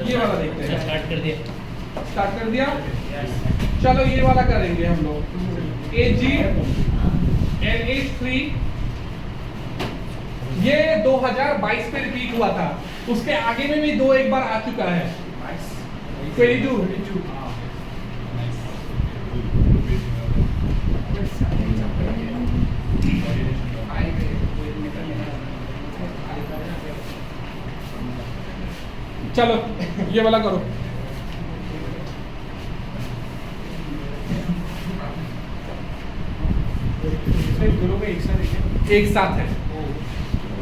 ये वाला देखते हैं। स्टार्ट कर दिया। स्टार्ट कर दिया। चलो ये वाला करेंगे हम लोग। AgNH3 ये 2022 पे रिपीट हुआ था, उसके आगे में भी दो एक बार आ चुका है। 22 चलो ये वाला करो। एक साथ है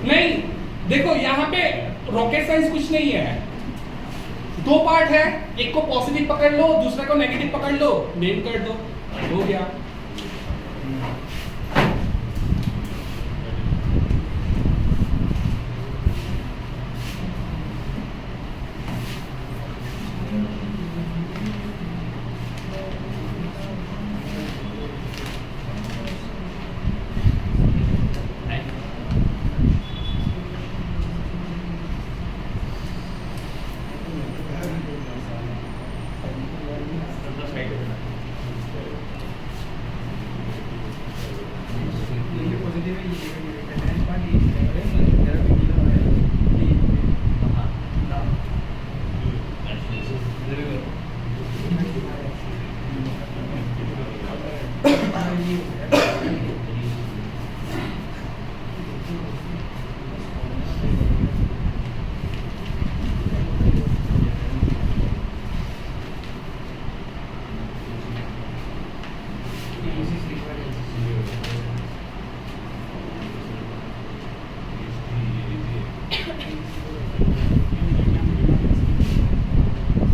नहीं, देखो यहाँ पे रॉकेट साइंस कुछ नहीं है, दो पार्ट है, एक को पॉजिटिव पकड़ लो, दूसरा को नेगेटिव पकड़ लो, नेम कर दो, हो गया।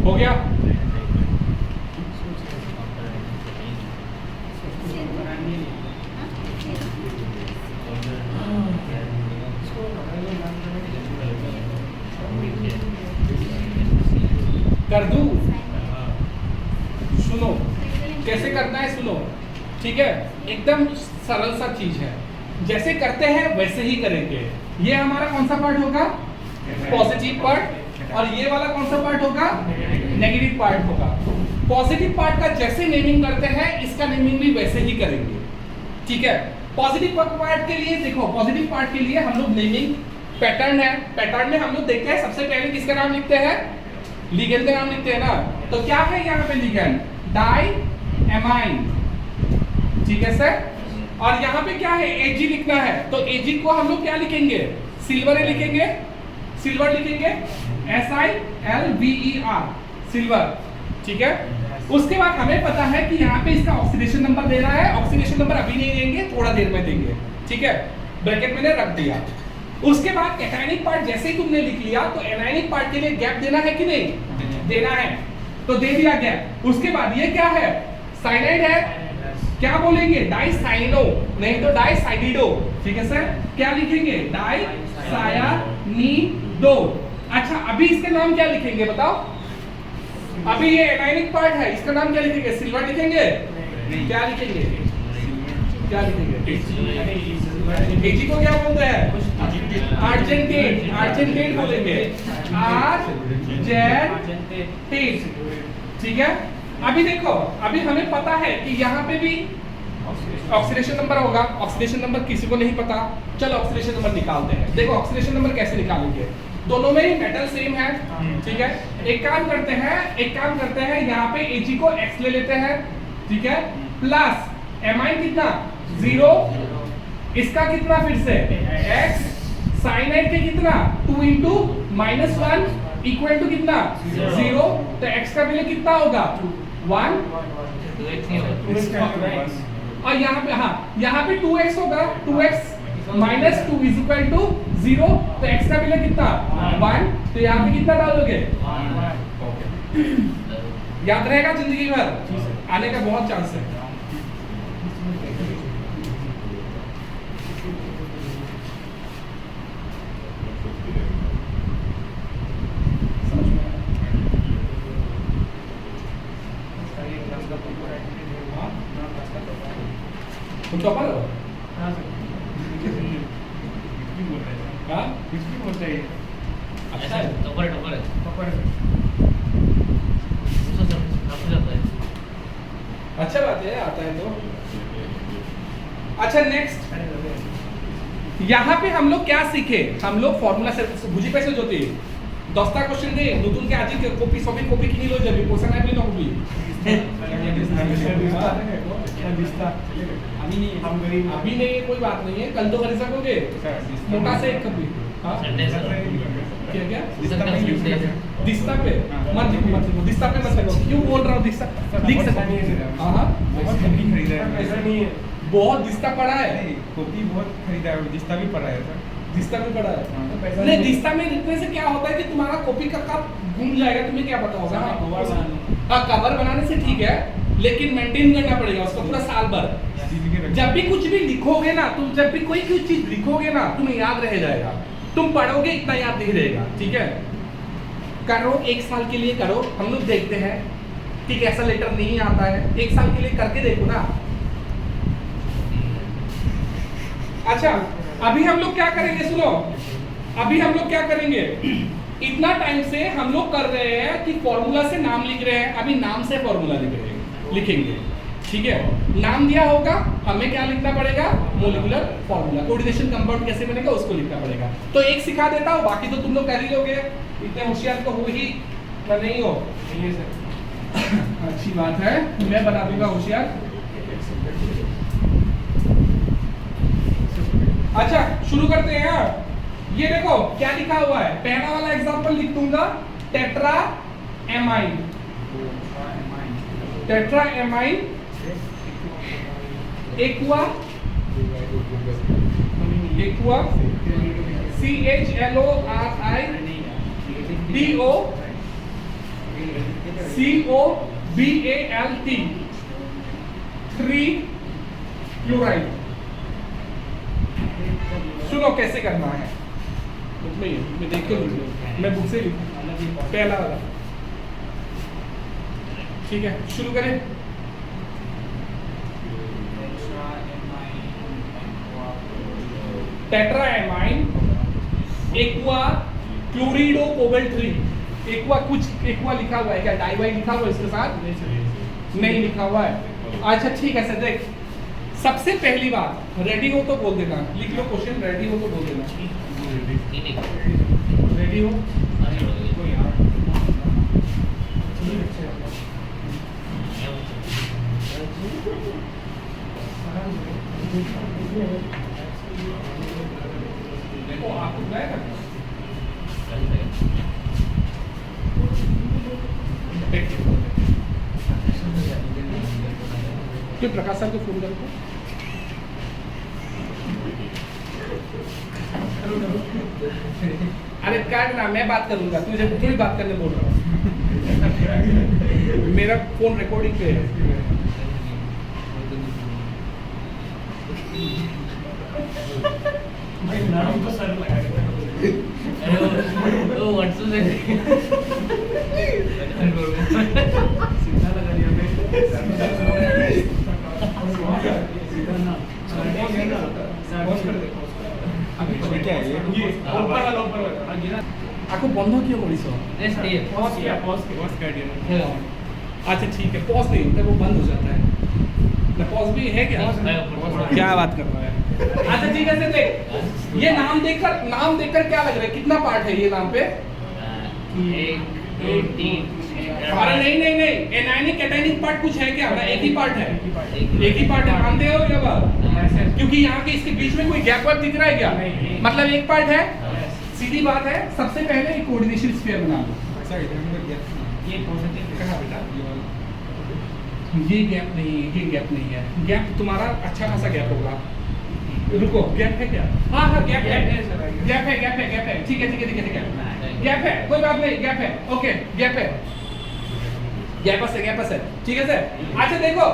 हो गया। कर दूं? सुनो कैसे करना है, सुनो ठीक है, एकदम सरल सा चीज है, जैसे करते हैं वैसे ही करेंगे। ये हमारा कौन सा पार्ट होगा? पॉजिटिव पार्ट, और ये वाला कौन सा पार्ट होगा? नेगेटिव पार्ट होगा। पॉजिटिव पार्ट का जैसे नेमिंग करते हैं इसका नेमिंग भी वैसे ही करेंगे, ठीक है। पॉजिटिव पार्ट के लिए देखो, पॉजिटिव पार्ट के लिए हम लोग नेमिंग पैटर्न है, पैटर्न में हम लोग देखते हैं सबसे पहले किसका नाम लिखते हैं? लिगेंड का नाम लिखते हैं ना। तो क्या है यहाँ पे लिगेंड? डाई एमाइन, ठीक है सर। और यहाँ पे क्या है? Ag लिखना है, तो Ag को हम लोग क्या लिखेंगे? सिल्वर लिखेंगे, सिल्वर लिखेंगे, SiLver, सिल्वर, ठीक है। उसके बाद हमें पता है कि यहाँ पे इसका ऑक्सीडेशन नंबर देना है, ऑक्सीडेशन नंबर अभी नहीं देंगे, थोड़ा देर में देंगे, ठीक है। ब्रैकेट मैंने रख दिया। उसके बाद एनायनिक पार्ट जैसे ही तुमने लिख लिया, तो एनायनिक पार्ट के लिए गैप देना है कि नहीं? देना है, तो दे दिया गैप। उसके बाद ये क्या है? साइनाइड है, क्या बोलेंगे? डाइसाइनो, नहीं तो डाइसाइनिडो, ठीक है सर। क्या लिखेंगे? डाइसायानिडो। अच्छा अभी इसका नाम क्या लिखेंगे बताओ? अभी ये एनायनिक पार्ट है, इसका नाम क्या लिखेंगे? सिल्वर लिखेंगे? क्या लिखेंगे? क्या लिखेंगे? Ag को क्या बोलते हैं? आर्जेंटेट, आर्जेंटेट बोलेंगे, आर्जेंटेट, ठीक है। अभी देखो, अभी हमें पता है कि यहाँ पे भी ऑक्सीडेशन नंबर होगा। ऑक्सीडेशन नंबर किसी को नहीं पता, चलो ऑक्सीडेशन नंबर निकालते हैं। देखो ऑक्सीडेशन नंबर कैसे निकालेंगे, दोनों में ही मेटल सेम है, ठीक है। एक काम करते हैं, यहाँ पे Ag को X ले लेते हैं, ठीक है, प्लस एमाइन कितना? 0, इसका कितना फिर से? X, साइनाइड के कितना? 2 इंटू -1 इक्वल टू कितना? 0, तो X का वैल्यू कितना होगा? 1, और यहाँ पे हाँ, यहाँ पे 2x होगा, 2x -2 इज इक्वल टू 0, तो x का वैल्यू कितना? 1, तो यहाँ पे कितना डालोगे? याद रहेगा जिंदगी भर, आने का बहुत चांस है। तुम टॉपर हो? हाँ सर। हाँ? कुछ भी बोलते हैं। अच्छा टॉपर है। टॉपर है। जाते हैं, आता है तो। अच्छा नेक्स्ट, यहाँ पे हम लोग क्या सीखे, हम लोग फॉर्मूला से बुझी पैसे जो थी 10টা কোশ্চেন দে নতুন কে আজি কপি সবই কপি কিনি লই যাবি পয়সা নাই বলি নকবি अभी नहीं है, कोई बात नहीं है, कल तो कर सकोगे मोटा से एक कपी। हाँ क्या क्या दिस्ता पे मत लिखो, मत लिखो दिस्ता पे, मत लिखो। क्यों बोल रहा हूँ दिस्ता, लिख सकते। हाँ बहुत कॉपी खरीदा है, ऐसा नहीं है। बहुत दिस्ता पड़ा है, कॉपी बहुत खरीदा है, दिस्ता भी पड़ा है सर। दिस्ता भी पड़ा है। नहीं दिस्ता में लिखने से क्या होता है कि तुम्हारा कॉपी का कप घूम जाएगा, तुम्हें क्या पता होगा। हाँ कवर बनाने से ठीक है, लेकिन मेंटेन करना पड़ेगा उसको पूरा साल भर। जब भी कुछ भी लिखोगे ना, तुम जब भी कोई चीज लिखोगे ना, तुम्हें याद रह जाएगा। तुम पढ़ोगे इतना याद नहीं रहेगा, ठीक है। करो 1 साल के लिए करो, हम लोग देखते हैं कि कैसा लेटर नहीं आता है, 1 साल के लिए करके देखो ना। अच्छा अभी हम लोग क्या करेंगे, सुनो अभी हम लोग क्या करेंगे, इतना टाइम से हम लोग कर रहे हैं कि फॉर्मूला से नाम लिख रहे हैं, अभी नाम से फॉर्मूला लिखेंगे, ठीक है। नाम दिया होगा, हमें क्या लिखना पड़ेगा, मोलिकुलर फॉर्मूला, कोऑर्डिनेशन कंपाउंड कैसे बनेगा उसको लिखना पड़ेगा। तो एक सिखा देता हूँ, बाकी तो तुम लोग कर ही लोगे, इतने होशियार तो हो ही नहीं हो। अच्छी बात है, मैं बना दूंगा होशियार। अच्छा शुरू करते हैं यार। ये देखो क्या लिखा हुआ है, पहला वाला एग्जांपल लिख दूंगा, tetra amine, tetra amine aqua aqua CHLORIDO COBALT 3 chloride. सुनो कैसे करना है, मैं देख के लिखूँ, मैं बुक से लिखूँ पहला वाला, ठीक है। शुरू करें। Tetra amine aqua chlorido cobalt 3। Aqua कुछ एक्वा लिखा हुआ है क्या, डाइवाई लिखा हुआ है इसके साथ, नहीं लिखा हुआ है। अच्छा ठीक है सर, देख सबसे पहली बात, रेडी हो तो बोल देना, लिख लो क्वेश्चन, रेडी हो तो बोल देना, रेडी हो। आपको बुलाया क्यों, प्रकाश सर को फोन करो। अरे काट ना, मैं बात करूंगा, तुझे थोड़ी बात करने बोल रहा हूँ। मेरा फोन रिकॉर्डिंग पे है। नाम तो सर लगा वो व्हाट्सएप से सीधा लगा दिया मैं आपको बंद क्यों करी सो, अच्छा ठीक है, पॉज नहीं होता, वो बंद हो जाता है ना, पॉज भी है क्या, क्या बात कर रहा है। अच्छा ठीक है सर, देख ये नाम देखकर क्या लग रहा है, कितना पार्ट है ये नाम पे, अरे नहीं एनायनिक कैटायनिक पार्ट कुछ है क्या, एक ही पार्ट है, एक ही पार्ट है, मानते हो ये बात, क्योंकि यहाँ के इसके बीच में कोई गैप वैप दिख रहा है क्या, मतलब एक पार्ट है, सीधी बात है। सबसे पहले एक कोऑर्डिनेशन स्फीयर बना लो, ये पॉजिटिव कहाँ बेटा, ये गैप नहीं है, ये गैप नहीं है, गैप तुम्हारा अच्छा खासा गैप होगा, रुको गैप है क्या, हाँ गैप है, ठीक है गैप है, कोई बात नहीं, गैप है, ओके गैप है, ठीक है सर। अच्छा देखो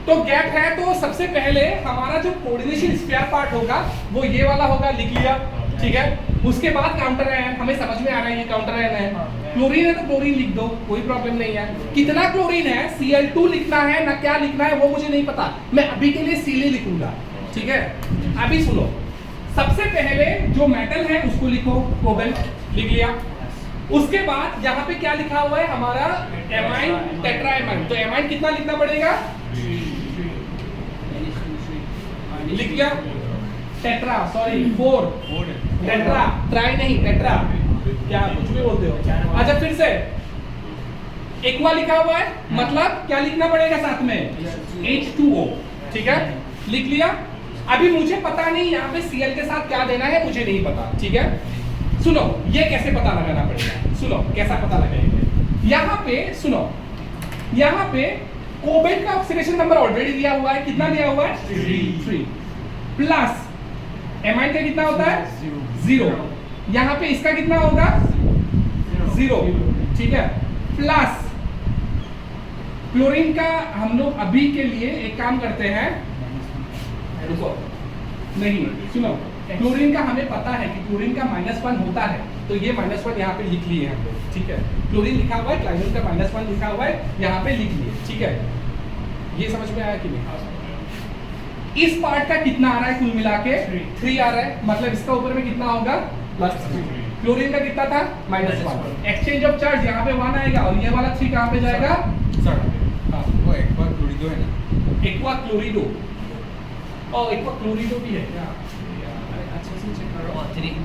तो गैप है, तो सबसे पहले हमारा जो कोऑर्डिनेशन स्फीयर पार्ट होगा वो ये वाला होगा, लिख लिया, ठीक है। उसके बाद काउंटर आयन, हमें समझ में आ रहा है ये काउंटर आयन है, क्लोरीन है तो क्लोरीन लिख दो, कोई प्रॉब्लम नहीं है। कितना क्लोरीन है, Cl2 लिखना है ना, क्या लिखना है वो मुझे नहीं पता, मैं अभी के लिए Cl लिखूंगा, ठीक है। अभी सुनो, सबसे पहले जो मेटल है उसको लिखो, कोबाल्ट लिख लिया। उसके बाद यहाँ पे क्या लिखा हुआ है हमारा एमाइन, टेट्रा एमाइन, तो एमाइन कितना लिखना पड़ेगा, लिख लिया टेट्रा, सॉरी 4 4 है। टेट्रा, ट्राई नहीं टेट्रा, क्या कुछ भी बोलते हो। अच्छा फिर से एक्वा लिखा हुआ है, मतलब क्या लिखना पड़ेगा साथ में, H2O, ठीक है लिख लिया। अभी मुझे पता नहीं यहाँ पे Cl के साथ क्या देना है, मुझे नहीं पता, ठीक है। सुनो ये कैसे पता लगाना पड़ेगा, सुनो कैसा पता लगाएंगे। यहाँ पे सुनो, यहाँ पे कोबेल्ट का ऑक्सीडेशन नंबर ऑलरेडी दिया हुआ है, कितना दिया हुआ है 3 प्लस एमाइन का कितना होता है 0, यहाँ पे इसका कितना होगा 0, ठीक है प्लस क्लोरीन का हम लोग अभी के लिए एक काम करते हैं, रुको नहीं सुनो, क्लोरीन का हमें पता है कि क्लोरीन का -1 होता है, तो ये -1 यहाँ पे लिख लिए हम लोग, ठीक है। क्लोरीन लिखा हुआ है, क्लोरीन का -1 लिखा हुआ है, यहाँ पे लिख लिए, ठीक है। ये समझ में आया कि नहीं। इस पार्ट का कितना आ रहा है कुल मिला के 3 आ रहा है, मतलब इसका ऊपर में कितना होगा +3। क्लोरीन का कितना था -1, एक्सचेंज ऑफ चार्ज यहाँ पे 1 आएगा और ये वाला 3 कहाँ पे जाएगा, सर वो एक्वा क्लोरिडो है ना, एक्वा क्लोरिडो, और एक्वा क्लोरिडो भी है क्या, अच्छे से चेक करो। और 3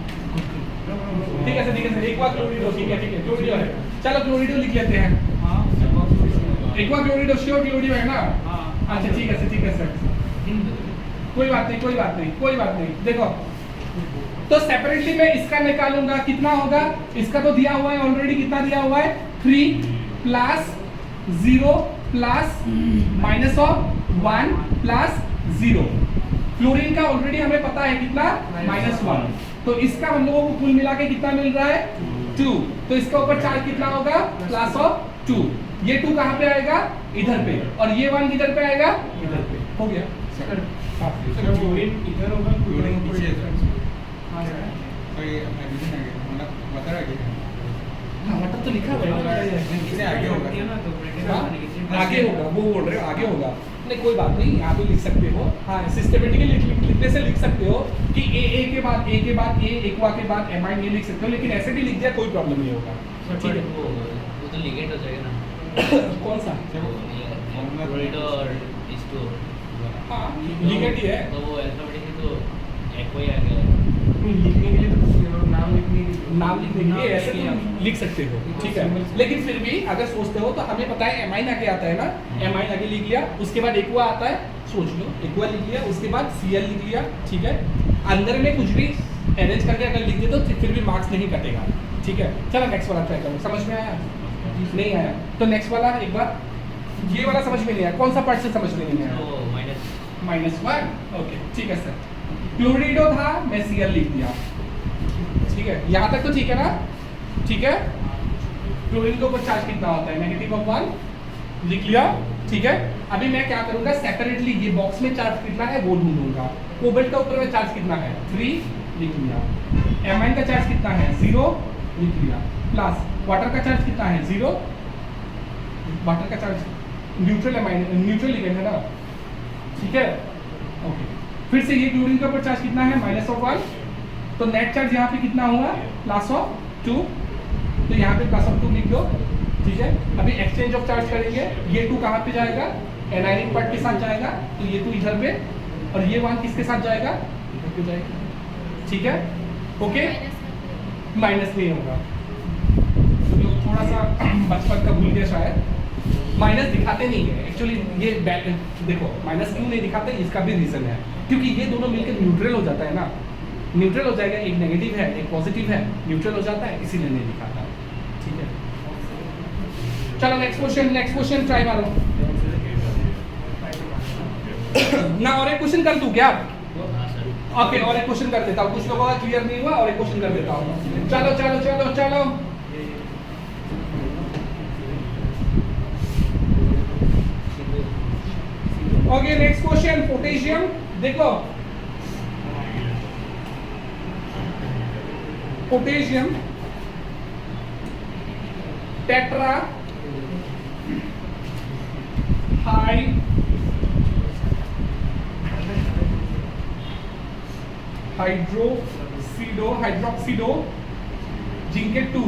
ठीक है सर, ठीक है सर, एक्वा क्लोरिडो, ठीक है क्लोरिडो है, चलो क्लोरिडो लिख लेते हैं। हाँ एक्वा क्लोरिडो श्योर क्लोरिडो है ना, हाँ अच्छा ठीक है सर, ठीक है सर, कोई बात नहीं कोई बात नहीं कोई बात नहीं। देखो तो सेपरेटली मैं इसका निकालूंगा, कितना होगा, इसका तो दिया हुआ है ऑलरेडी, कितना दिया हुआ है 3 प्लस 0 प्लस -1 प्लस 0। क्लोरीन का ऑलरेडी हमें पता है कितना -1, तो इसका हम लोगों को कुल मिला के कितना मिल रहा है 2, तो इसका ऊपर चार्ज कितना होगा +2। ये 2 कहाँ पे आएगा इधर पे, और ये 1 किधर पे आएगा इधर पे, हो गया। हाँ, क्लोरीन इधर होगा, क्लोरीन पीछे है। हाँ तो ये हाइड्रोजन आ गया, मतलब बता रहा है हाँ, मतलब तो लिखा हुआ है, इससे आगे होगा। हाँ, आगे होगा, वो बोल रहे हो आगे होगा, नहीं कोई बात नहीं, यहाँ पे लिख सकते हो, हाँ सिस्टमेटिकली लिखने से लिख सकते हो कि ए के बाद ए, एक्वा के बाद एमाइन, ये लिख सकते हो, लेकिन ऐसे भी लिख दिया कोई प्रॉब्लम नहीं होगा, ठीक है। वो तो लिगेंड हो जाएगा ना, कौन सा, क्लोरिडो और H2O। हाँ लिगेंड ही है, तो वो अल्फाबेटिकली तो एक्वा ही आ गया। लिखने के लिए तो नाम लिखने के लिए नाम लिखने के लिए ऐसे तुम लिख सकते हो, ठीक है। लेकिन फिर भी अगर सोचते हो तो हमें पता है एमाइन आगे आता है ना, एमाइन आगे लिख लिया, उसके बाद एक्वा आता है, सोच लो एक्वा लिख लिया, उसके बाद Cl लिख लिया, ठीक है। अंदर में कुछ भी अरेंज करके अगर लिख दे तो फिर भी मार्क्स नहीं कटेगा, ठीक है। चलो नेक्स्ट वाला ट्राई करो, समझ में आया नहीं आया तो नेक्स्ट वाला एक बार, ये वाला समझ में नहीं आया, कौन सा पार्ट से समझ में नहीं आया, तो -1, ओके ठीक है सर। क्लोरिडो था, मैं Cl लिख दिया, ठीक है, यहाँ तक तो ठीक है ना, ठीक है। क्लोरीन के ऊपर चार्ज कितना होता है -1 लिख लिया, ठीक है। अभी मैं क्या करूंगा, सेपरेटली ये बॉक्स में चार्ज कितना है वो ढूंढूंगा। कोबाल्ट का ऊपर में चार्ज कितना है 3 लिख लिया, एमाइन का चार्ज कितना है 0 लिख लिया, प्लस वाटर का चार्ज कितना है 0, वाटर का charge neutral amine, neutral ligand है ना, ठीक है ओके। फिर से ये क्लोरीन का ऊपर चार्ज कितना है -1, तो नेट चार्ज यहाँ पे कितना हुआ +2, तो यहाँ पे +2 लिख दो, ठीक है। अभी एक्सचेंज ऑफ चार्ज करेंगे, ये 2 कहाँ पे जाएगा एनायनिक पार्ट के साथ जाएगा, तो ये 2 इधर पे, और ये 1 किसके साथ जाएगा इधर पे जाएगा, ठीक है ओके। माइनस नहीं होगा, तो लोग थोड़ा सा बचपन का भूल गया शायद, माइनस दिखाते नहीं है एक्चुअली, ये देखो माइनस क्यों नहीं दिखाते, इसका भी रीजन है, क्योंकि ये दोनों मिलकर न्यूट्रल हो जाता है ना, न्यूट्रल हो जाएगा, एक नेगेटिव है एक पॉजिटिव है, न्यूट्रल हो जाता है, इसीलिए नहीं दिखाता, ठीक है। चलो नेक्स्ट क्वेश्चन ट्राई मारो ना, और एक क्वेश्चन कर दूं क्या, ओके और एक क्वेश्चन कर देता हूँ, कुछ लोगों का क्लियर नहीं हुआ, और एक क्वेश्चन कर देता हूँ, चलो चलो चलो चलो। ओके नेक्स्ट क्वेश्चन, पोटेशियम देखो, पोटेशियम टेट्रा हाइड्रोक्सीडो जिंकेट 2,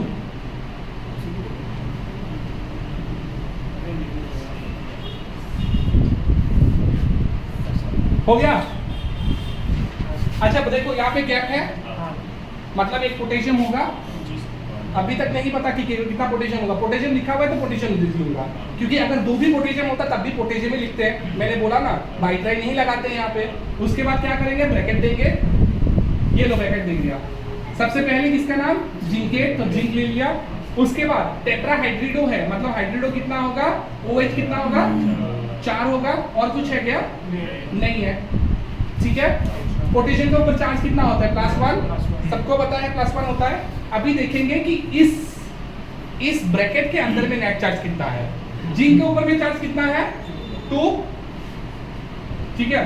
हो गया अच्छा देखो यहाँ पे गैप है, मतलब एक पोटेशियम होगा। अभी तक नहीं पता कि कितना पोटेशियम होगा, पोटेशियम लिखा हुआ है तो पोटेशियम लिख लूंगा, क्योंकि अगर दो भी पोटेशियम होता तब भी पोटेशियम ही लिखते हैं। मैंने बोला ना बाइट्राई नहीं लगाते हैं यहाँ पे। उसके बाद क्या करेंगे, ब्रैकेट देंगे, ये लो ब्रैकेट दे दिया। सबसे पहले किसका नाम, जिंकेट, तो जिंक ले लिया। उसके बाद टेट्राहाइड्रिडो है, मतलब हाइड्रिडो कितना होगा, OH कितना होगा, 4 होगा। और कुछ है क्या, नहीं है, ठीक है। पोटेशियम के ऊपर चार्ज कितना होता है, +1, सबको पता है +1 होता है। अभी देखेंगे कि इस ब्रैकेट के अंदर में नेट चार्ज कितना है। जिंक के ऊपर में चार्ज कितना है, 2, ठीक है।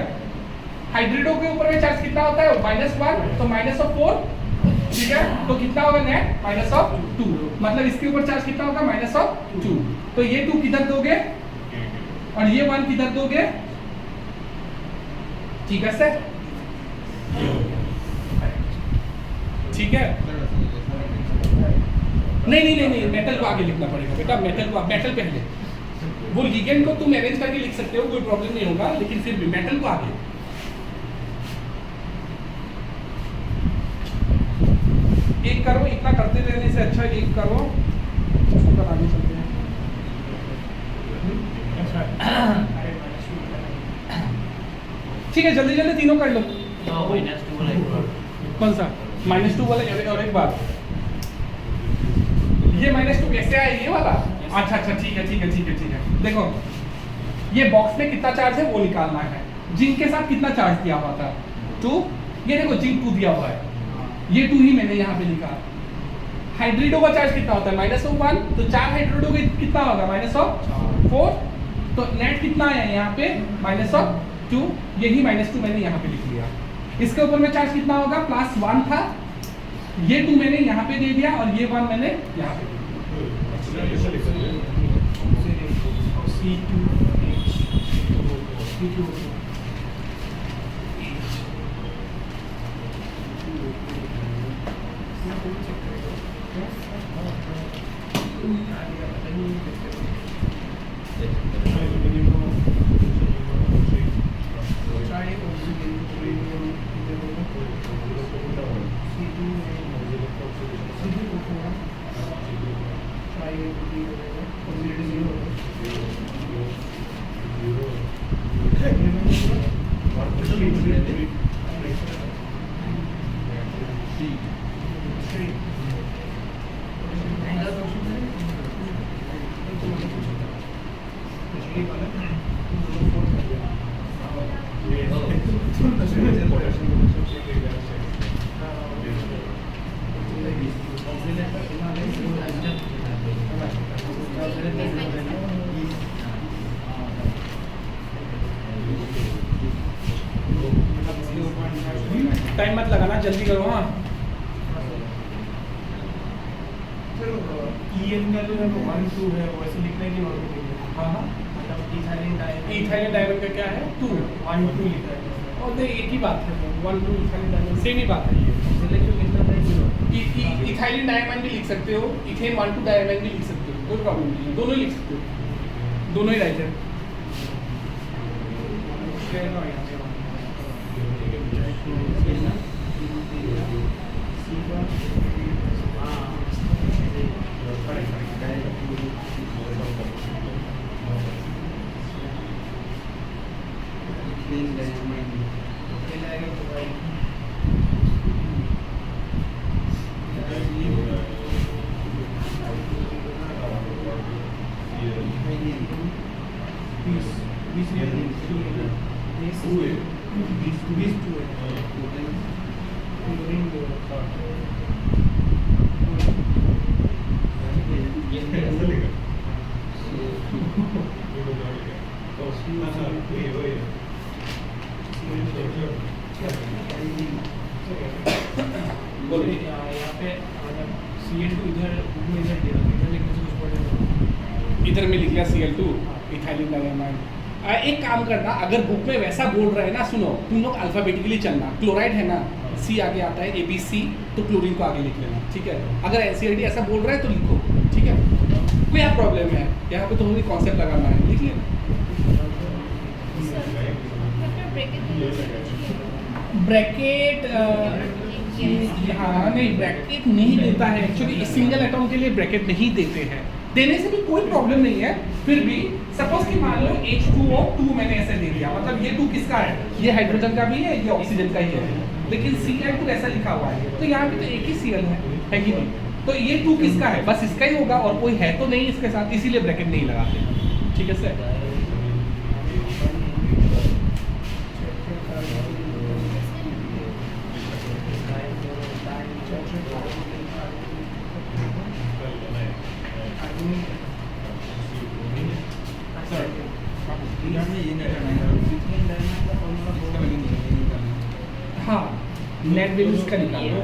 हाइड्रिडो के ऊपर में चार्ज कितना होता है, -1, तो -4, ठीक है। तो कितना होगा नेट, -2, मतलब इसके ऊपर चार्ज कितना होगा, -2। तो ये 2 किधर दोगे और ये 1 किधर दोगे, ठीक है सर, ठीक है। नहीं, मेटल को आगे लिखना पड़ेगा बेटा, मेटल पहले। वो लिगेंड को तुम अरेंज करके लिख सकते हो, कोई प्रॉब्लम नहीं होगा, लेकिन फिर भी मेटल को आगे। एक करो, इतना करते रहने से अच्छा एक करो, उसको आगे चलते हैं। ठीक है, जल्दी जल्दी तीनों कर लो। -2 वाला कौन सा, -2 वाला। और एक बात, ये -2 कैसे आया, ये वाला, अच्छा, ठीक है। देखो ये बॉक्स में कितना चार्ज है वो निकालना है। जिंक के साथ कितना चार्ज दिया हुआ था, 2, ये देखो जिंक 2 दिया हुआ है, ये 2 ही मैंने यहाँ पे लिखा। हाइड्रिडो का चार्ज कितना होता है, -1, तो 4 हाइड्रिडो कितना होगा, -4, तो नेट कितना आया यहाँ पे, -2, यही -2 मैंने यहाँ पे लिख लिया। इसके ऊपर में चार्ज कितना होगा, +1 था, ये 2 मैंने यहाँ पे दे दिया और ये 1 मैंने यहाँ पे दे दिया। टाइम मत लगाना, जल्दी करो। हाँ हाँ, इथाइलिन डायमंड का क्या है, 2, 1, 2 लिखा है, और तो एक ही बात है, 1, 2 इथाइलिन डायमंड सेम ही बात है। ये इथाइलिन डायमंड भी लिख सकते हो, इथेन 1, 2 डायमंड भी लिख सकते हो, कोई प्रॉब्लम नहीं है, दोनों ही लिख सकते हो, दोनों ही राइट है। इधर में लिख लिया Cl2 इथाइलिन डायमाइड। एक काम करना, अगर बुक में वैसा बोल रहा है ना, सुनो तुम लोग अल्फाबेटिकली चलना। क्लोराइड है ना, C आगे आता है, ABC, तो क्लोरीन को आगे लिख लेना, ठीक है। अगर NCERT ऐसा बोल रहा है तो लिखो, ठीक है। कोई प्रॉब्लम है यहाँ पे, तो हमें कॉन्सेप्ट लगाना है, लिख लेना। ब्रैकेट हाँ नहीं ब्रैकेट नहीं देता है एक्चुअली, सिंगल एटॉम के लिए ब्रैकेट नहीं देते हैं, देने से भी कोई प्रॉब्लम नहीं है। फिर भी सपोज कि मान लो H2O2 मैंने ऐसे दे दिया, मतलब ये 2 किसका है, ये हाइड्रोजन का भी है, ये ऑक्सीजन का ही है, लेकिन Cl2 ऐसा लिखा हुआ है, तो यहाँ पे तो एक ही Cl है कि नहीं, तो ये 2 किसका है, बस इसका ही होगा और कोई है तो नहीं इसके साथ, इसीलिए ब्रैकेट नहीं लगाते। ठीक है सर। हाँ नेट वैल्यू इसका निकालो,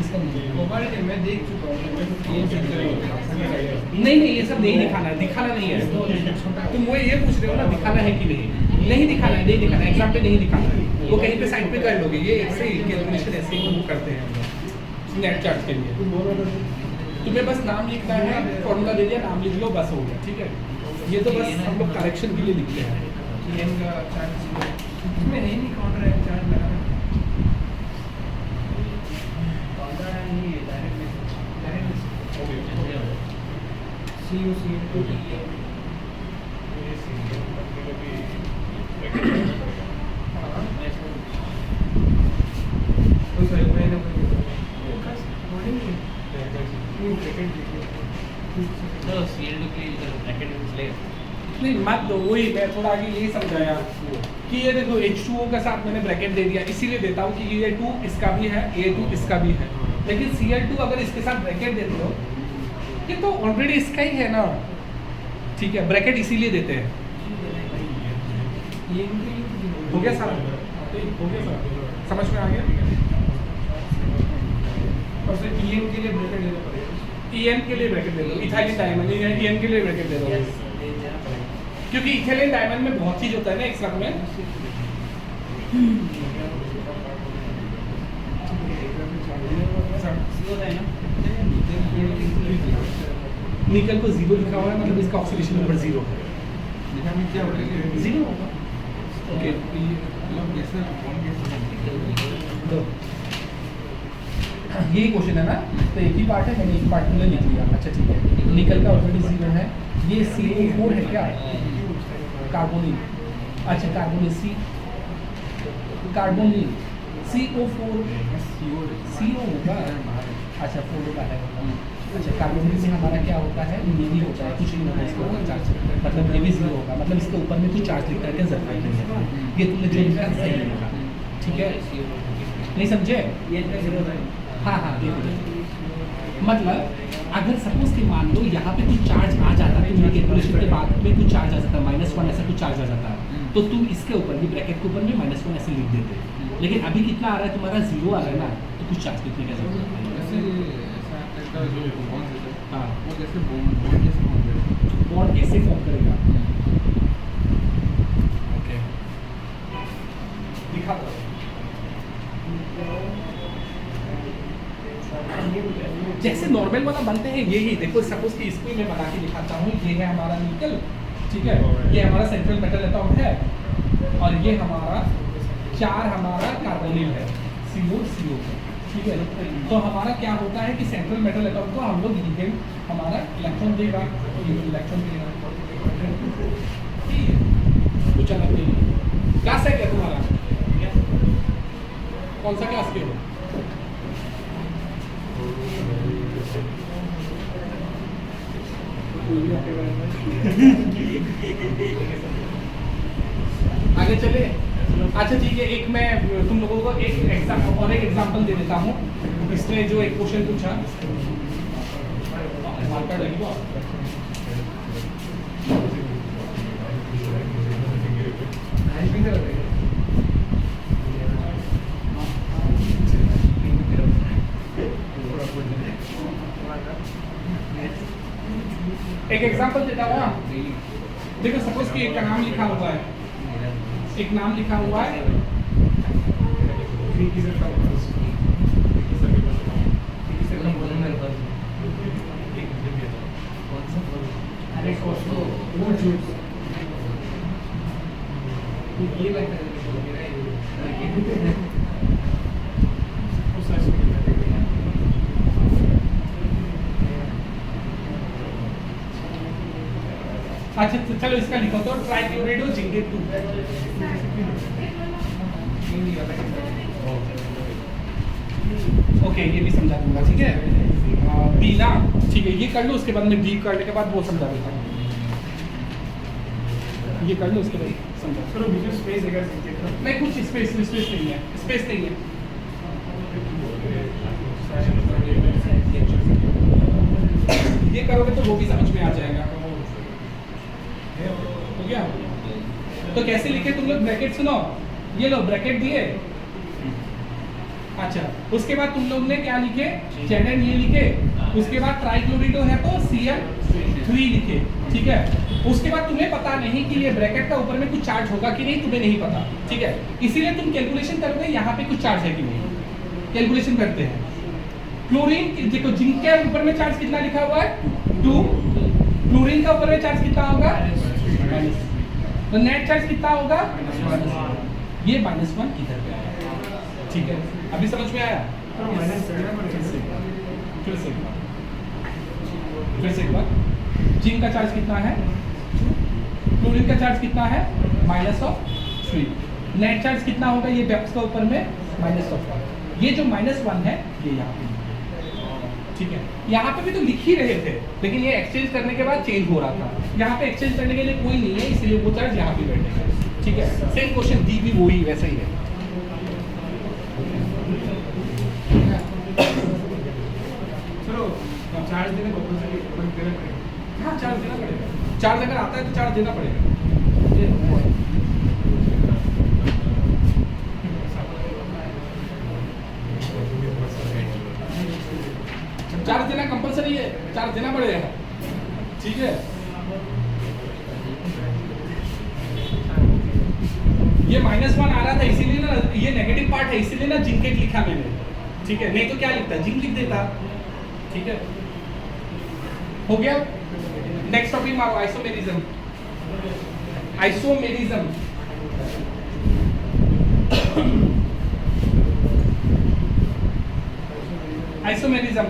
इसका नहीं, मैं देख चुका हूँ। नहीं ये सब नहीं दिखाना है, दिखाना नहीं है, तुम वो ये पूछ रहे हो ना दिखाना है कि नहीं, नहीं दिखाना है, नहीं दिखाना है, एग्जाम पे नहीं दिखाना है, वो कहीं पे साइड पे कर लोगे, ये ऐसे ही कैलकुलेशन ऐसे ही वो करते हैं हम लोग नेट चार्ट के लिए। तुम्हें बस नाम लिखना है, फॉर्मूला दे दिया, नाम लिख लो, बस हो गया। ठीक है, ये तो बस हम लोग करेक्शन के लिए लिखते हैं। इसमें है नहीं कॉन्ट्रैक्ट चार्ज लगा No, CL2 के इधर ब्रैकेट में ले। नहीं मत दो, वही मैं थोड़ा आगे यही समझाया कि ये देखो H2O के साथ मैंने ब्रैकेट दे दिया, इसीलिए देता हूँ कि ये 2 इसका भी है, ये 2 इसका भी है, लेकिन Cl2 अगर इसके साथ ब्रैकेट देते हो, ये तो ऑलरेडी इसका ही है ना। ठीक है, ब्रैकेट इसीलिए देते हैं। हो गया सारा, हो गया सारा, समझ में आ गया। और फिर EN के लिए ब्रैकेट देना पड़ेगा। EN के लिए ब्रैकेट दे दो, इथाइलिन डायमंड EN के लिए ब्रैकेट दे दो, क्योंकि इथाइलिन डायमंड में बहुत चीज होता है ना एक साथ में। निकल को 0 लिखा हुआ है, मतलब इसका ऑक्सीडेशन नंबर 0 है, लिखा में क्या बोलेंगे 0 होगा। ओके तो यही क्वेश्चन है ना, तो एक ही पार्ट है, मैंने एक पार्ट में लिख लिया। अच्छा ठीक है, निकल का ऑलरेडी 0 है, ये CO4 है क्या, कार्बोनिल, अच्छा कार्बोनिल कार्बोनिल CO4 CO होगा, अच्छा 4 का है। अच्छा कार्बोनिल में हमारा क्या होता है, नीली होता है, कुछ नहीं होता इसके ऊपर चार्ज, मतलब ये भी 0 होगा, मतलब इसके ऊपर में कुछ चार्ज लिखा है, जरूरत नहीं है, ये तुमने जो लिखा है सही लिखा। ठीक है, नहीं समझे। हाँ हाँ मतलब अगर सपोज कि मान लो यहाँ पे कुछ चार्ज आ जाता है, तो कैलकुलेशन के बाद में कुछ चार्ज आ जाता है, -1 ऐसा कुछ चार्ज आ जाता है, तो तुम इसके ऊपर भी ब्रैकेट के ऊपर में -1 ऐसे लिख देते। लेकिन अभी कितना आ रहा है तुम्हारा, 0 आ रहा है ना, तो कुछ चार्ज लिखने का जरूरत नहीं है। हाँ वो जैसे बॉन्ड कैसे फॉर्म करेगा, ओके दिखा दो। जैसे नॉर्मल वाला बनते हैं यही देखो, सपोज कि इसको ही मैं बना के दिखाता हूँ, ये है हमारा निकल, ठीक है, ये हमारा सेंट्रल मेटल एटॉम है, और ये हमारा 4 हमारा कार्बोनिल है, CO ठीक है। तो हमारा क्या होता है कि सेंट्रल मेटल एटॉम को हम लोग लिगेंड हमारा इलेक्ट्रॉन देगा, इलेक्ट्रॉन देगा, ठीक है, कुछ अलग नहीं। क्लास है क्या तुम्हारा, कौन सा क्लास के हो? आगे चले। अच्छा ठीक है, एक मैं तुम लोगों को एक एग्जांपल दे देता हूँ। इसने जो एक क्वेश्चन पूछा, एक एग्जांपल देता हूँ ना, देखो सपोज कि एक का नाम लिखा हुआ है, एक नाम लिखा हुआ है, ये लगता है अच्छा तो चलो इसका लिखो तो ट्राइक्लोराइडो जिंकेट 2। ओके ये भी समझा दूंगा, ठीक है। बी ना, ठीक है, ये कर लो, उसके बाद में डी करने के बाद वो समझा देता हूँ। ये कर लो, उसके बाद समझा। चलो बीच में स्पेस है नहीं, कुछ स्पेस नहीं है, स्पेस नहीं है। ये करोगे तो वो भी समझ में आ जाएगा। हो गया? तो कैसे लिखे तुम लोग? ब्रैकेट सुनो, ये लो ब्रैकेट दिए। अच्छा, उसके बाद तुम लोग ने क्या लिखे? Zn ये लिखे। उसके बाद ट्राइक्लोरिडो है तो Cl3 लिखे, ठीक है। उसके बाद तुम्हें पता नहीं कि ये ब्रैकेट का ऊपर में कुछ चार्ज होगा कि नहीं, तुम्हें नहीं पता, ठीक है। इसीलिए तुम कैलकुलेशन करोगे यहाँ पे कुछ चार्ज है कि नहीं, कैलकुलेशन करते हैं। क्लोरीन देखो, जिंक के ऊपर में चार्ज कितना लिखा हुआ है? 2। क्लोरीन का ऊपर में चार्ज कितना होगा? तो नेट चार्ज कितना होगा? ये -1 इधर पे आया, ठीक है। अभी समझ में आया? फिर से एक बार जिंक का चार्ज कितना है? क्लोरीन का चार्ज कितना है? -3। नेट चार्ज कितना होगा ये बैक्स का ऊपर में? -1। ये जो -1 है ये यहाँ पे, ठीक है। यहाँ पे भी तो लिख ही रहे थे, लेकिन ये एक्सचेंज करने के बाद चेंज हो रहा था। यहाँ पे एक्सचेंज करने के लिए कोई नहीं है, इसलिए वो चार्ज यहाँ पे बैठेगा, ठीक है। सेम क्वेश्चन डी भी वही वैसा ही है। चलो चार्ज देने को देना पड़ेगा। हाँ, चार्ज देना पड़ेगा। चार्ज अगर आता है तो चार्ज देना पड़ेगा। चार्ज देना कंपलसरी है, चार्ज देना पड़ेगा, ठीक है। ये -1 आ रहा था इसीलिए ना, ये नेगेटिव पार्ट है इसीलिए ना जिंकेट लिखा मैंने, ठीक है। नहीं तो क्या लिखता? जिंक लिख देता, ठीक है। हो गया? नेक्स्ट टॉपिक मारो, आइसोमेरिज्म। आइसोमेरिज्म आइसोमेरिज्म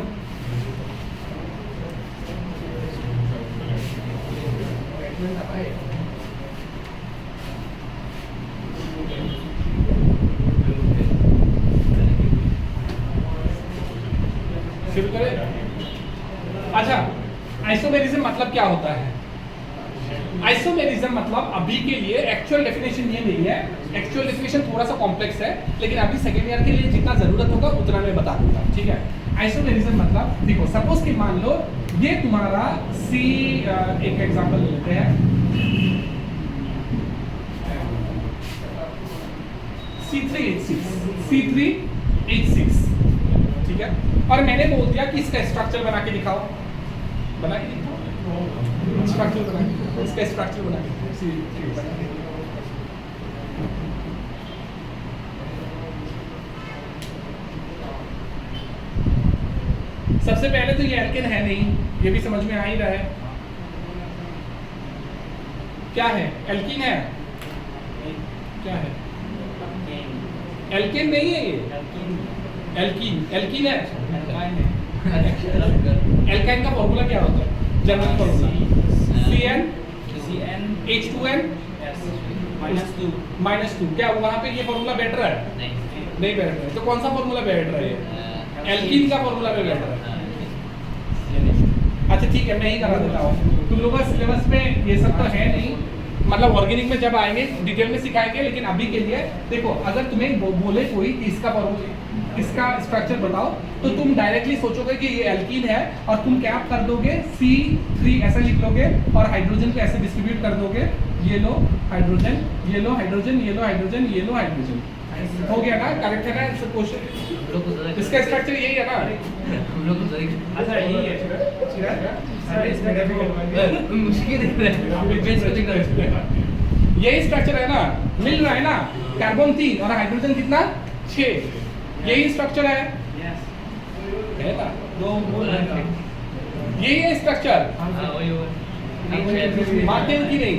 शुरू करें? अच्छा, आइसोमेरिज्म मतलब क्या होता है? आइसोमेरिज्म मतलब अभी के लिए एक्चुअल डेफिनेशन ये नहीं है, एक्चुअल डेफिनेशन थोड़ा सा कॉम्प्लेक्स है, लेकिन अभी सेकेंड ईयर के लिए जितना जरूरत होगा उतना मैं बता दूंगा, ठीक है। आइसोमेरिज्म मतलब देखो, सपोज कि मान लो ये तुम्हारा एक एग्जांपल लेते हैं, C3H6, ठीक है। और मैंने बोल दिया कि इसका स्ट्रक्चर बना के दिखाओ, बना के दिखाओ, स्ट्रक्चर बना के, इसका स्ट्रक्चर बना के, सबसे पहले तो ये एल्केन है नहीं, ये भी समझ में आ ही रहा है। क्या है? एल्कीन है, क्या है? एल्केन नहीं है ये, एल्कीन है। एल्काइन का फॉर्मूला क्या होता है? General formula CnH2n -2। क्या वहाँ पे ये फॉर्मूला बैठ रहा है? नहीं बैठ रहा है। तो कौन सा फॉर्मूला बैठ रहा है? एल्कीन का फॉर्मूला पे बैठ रहा है। अच्छा ठीक है, मैं ही करा देता हूँ। तुम लोगों का सिलेबस में ये सब तो है नहीं, मतलब ऑर्गेनिक में जब आएंगे डिटेल में सिखाएंगे, लेकिन अभी के लिए देखो, अगर तुम्हें बोले कोई कि इसका स्ट्रक्चर बताओ, तो तुम डायरेक्टली सोचोगे कि ये एल्कीन है और तुम क्या कर दोगे? C3 ऐसे लिख लोगे और हाइड्रोजन को ऐसे डिस्ट्रीब्यूट कर दोगे, ये लो हाइड्रोजन, ये लो हाइड्रोजन, ये लो हाइड्रोजन, ये लो हाइड्रोजन। हो गया ना? करेक्ट है ना क्वेश्चन? इसका स्ट्रक्चर यही है ना? अच्छा यही है यही स्ट्रक्चर है ना? मिल रहा है ना? कार्बन 3 और हाइड्रोजन कितना? 6। यही स्ट्रक्चर है ना? यही है स्ट्रक्चर। मानते हो कि नहीं?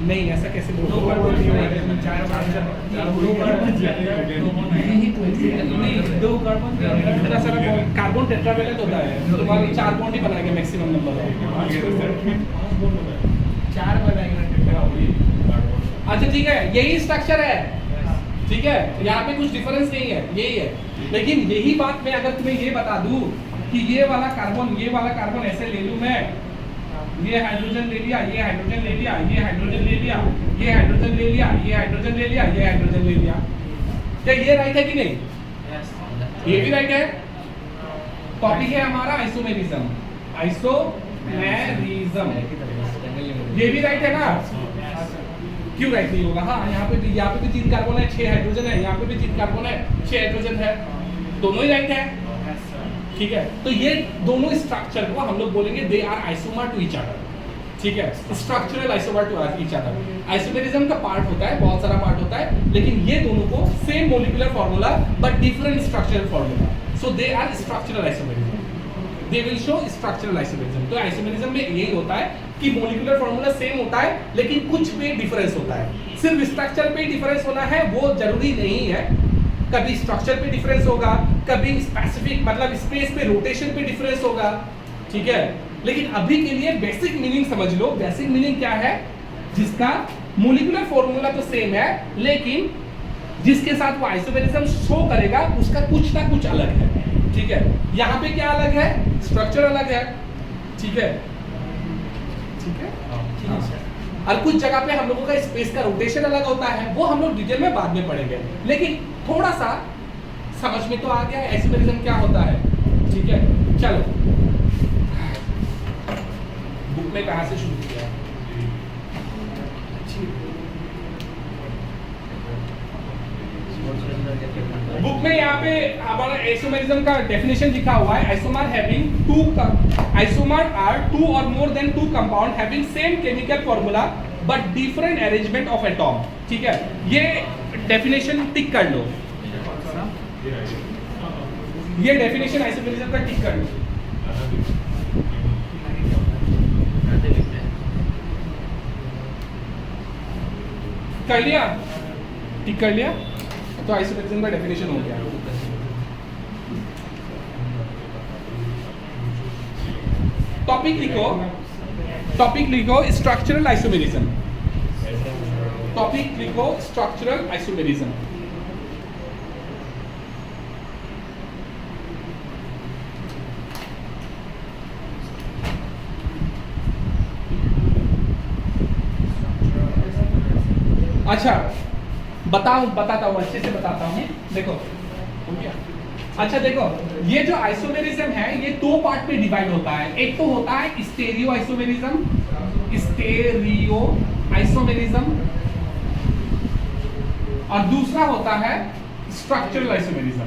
नहीं ऐसा कैसे बोल दो कार्बन नहीं होगा, इसमें चार कार्बन नहीं, दो कार्बन इतना सारा कार्बन टेट्रावेलेंट होता है, तुम्हारी 4 बॉन्ड ही बनाएंगे मैक्सिमम नंबर। चार बनाएंगे। अच्छा ठीक है, यही स्ट्रक्चर है, ठीक है, यहाँ पे कुछ डिफरेंस नहीं है, यही है। लेकिन यही बात मैं अगर तुम्हें ये बता दूं कि ये वाला कार्बन ऐसे ले लूं मैं, ये हाइड्रोजन ले लिया, ये हाइड्रोजन ले लिया, ये हाइड्रोजन ले लिया, ये हाइड्रोजन ले लिया, ये हाइड्रोजन ले लिया, ये हाइड्रोजन ले लिया, क्या ये राइट है कि नहीं? ये भी राइट है। टॉपिक है हमारा आइसोमेरिज्म, ये भी राइट है ना? क्यों राइट नहीं होगा? हाँ, यहाँ पे भी 3 कार्बन है, 6 हाइड्रोजन है, यहाँ पे भी 3 कार्बन है, 6 हाइड्रोजन है, दोनों ही राइट है, ठीक है। तो ये दोनों स्ट्रक्चर को हम लोग बोलेंगे they are isomer to each other, ठीक है, structural isomer to each other. Isomerism का पार्ट होता है, बहुत सारा पार्ट होता है, लेकिन ये दोनों को same molecular formula but different structural formula, so they are structural isomerism, they will show structural isomerism. तो आइसोमेरिज्म में यही होता है कि मोलिकुलर फॉर्मूला सेम होता है, लेकिन कुछ पे डिफरेंस होता है। सिर्फ स्ट्रक्चर पे डिफरेंस होना है वो जरूरी नहीं है, कभी स्ट्रक्चर पे डिफरेंस होगा, कभी स्पेसिफिक मतलब स्पेस पे रोटेशन पे डिफरेंस होगा, ठीक है। लेकिन अभी के लिए बेसिक मीनिंग समझ लो। बेसिक मीनिंग क्या है? जिसका मोलिकुलर फॉर्मूला तो सेम है, लेकिन जिसके साथ वो आइसोमेरिज्म शो करेगा उसका कुछ ना कुछ अलग है, ठीक है। यहाँ पे क्या अलग है? स्ट्रक्चर अलग है, ठीक है, ठीक है। और कुछ जगह पे हम लोगों का स्पेस का रोटेशन अलग होता है, वो हम लोग डिटेल में बाद में पढ़ेंगे, लेकिन थोड़ा सा समझ में तो आ गया है आइसोमेरिज्म क्या होता है, ठीक है। चलो बुक में कहां से शुरू किया? बुक में यहाँ पे हमारा आइसोमेरिज्म का डेफिनेशन लिखा हुआ है। आइसोमर आर 2 और more than 2 compound having same chemical formula but different arrangement of atom, ठीक है। ये डेफिनेशन टिक कर लो, ये डेफिनेशन आइसोमेरिज्म का टिक कर लो। कर लिया? टिक कर लिया? तो आइसोमेरिज्म का डेफिनेशन हो गया। टॉपिक लिखो स्ट्रक्चरल आइसोमेरिज्म। टॉपिक लिखो स्ट्रक्चरल आइसोमेरिज्म। अच्छा बताता हूँ अच्छे से बताता हूँ। देखो हो गया? अच्छा देखो, ये जो आइसोमेरिज्म है ये 2 पार्ट में डिवाइड होता है। एक तो होता है स्टेरियो आइसोमेरिज्म और दूसरा होता है स्ट्रक्चरल आइसोमेरिज्म।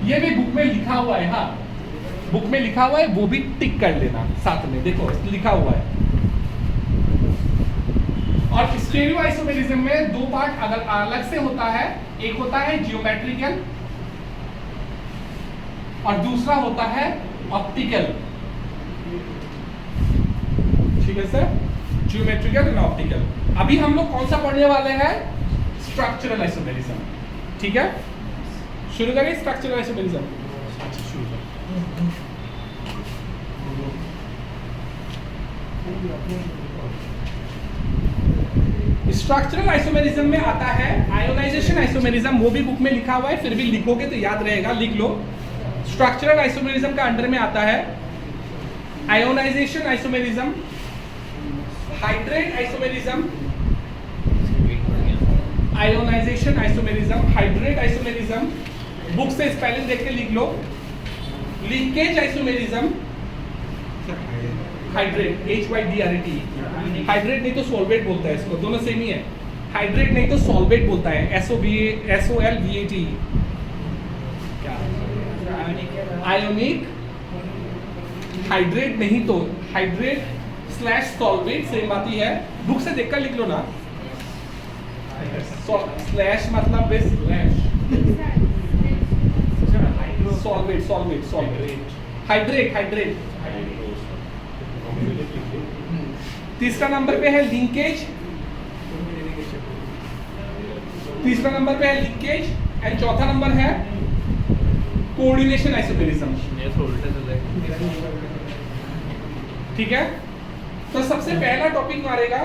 ये भी बुक में लिखा हुआ है, हाँ बुक में लिखा हुआ है, वो भी टिक कर लेना साथ में। देखो लिखा हुआ है। और स्टेरियो आइसोमेरिज्म में 2 पार्ट अलग से होता है। एक होता है जियोमेट्रिकल और दूसरा होता है ऑप्टिकल, ठीक है सर, जियोमेट्रिकल और ऑप्टिकल। अभी हम लोग कौन सा पढ़ने वाले हैं? स्ट्रक्चरल आइसोमेरिज्म, ठीक है। शुरू करें स्ट्रक्चरल आइसोमेरिज्म। अच्छा शुरू करें। स्ट्रक्चरल आइसोमेरिज्म में आता है आयोनाइजेशन आइसोमेरिज्म, वो भी बुक में लिखा हुआ है, फिर भी लिखोगे तो याद रहेगा, लिख लो। स्ट्रक्चरल आइसोमेरिज्म का अंडर में आता है ionisation isomerism, hydrate isomerism, ionisation isomerism, hydrate isomerism, book से स्पेलिंग देख के लिख लो। Linkage isomerism, hydrate HYDRAT, hydrate नहीं तो सॉल्वेट बोलता है इसको, दोनों सेम ही है। हाइड्रेट नहीं तो सॉल्वेट बोलता है, SOLVAT। आयोनिक, हाइड्रेट नहीं तो हाइड्रेट / सॉल्वेट सेम बात ही है, बुक से देखकर लिख लो ना। स्लैश मतलब बेस सॉल्वेट, हाइड्रेट तीसरा नंबर पे है लिंकेज, तीसरा नंबर पे है लिंकेज, एंड चौथा नंबर है कोऑर्डिनेशन आइसोमेरिज्म। ये तो उल्टा चल रहा है। ठीक है, तो सबसे पहला टॉपिक मारेगा,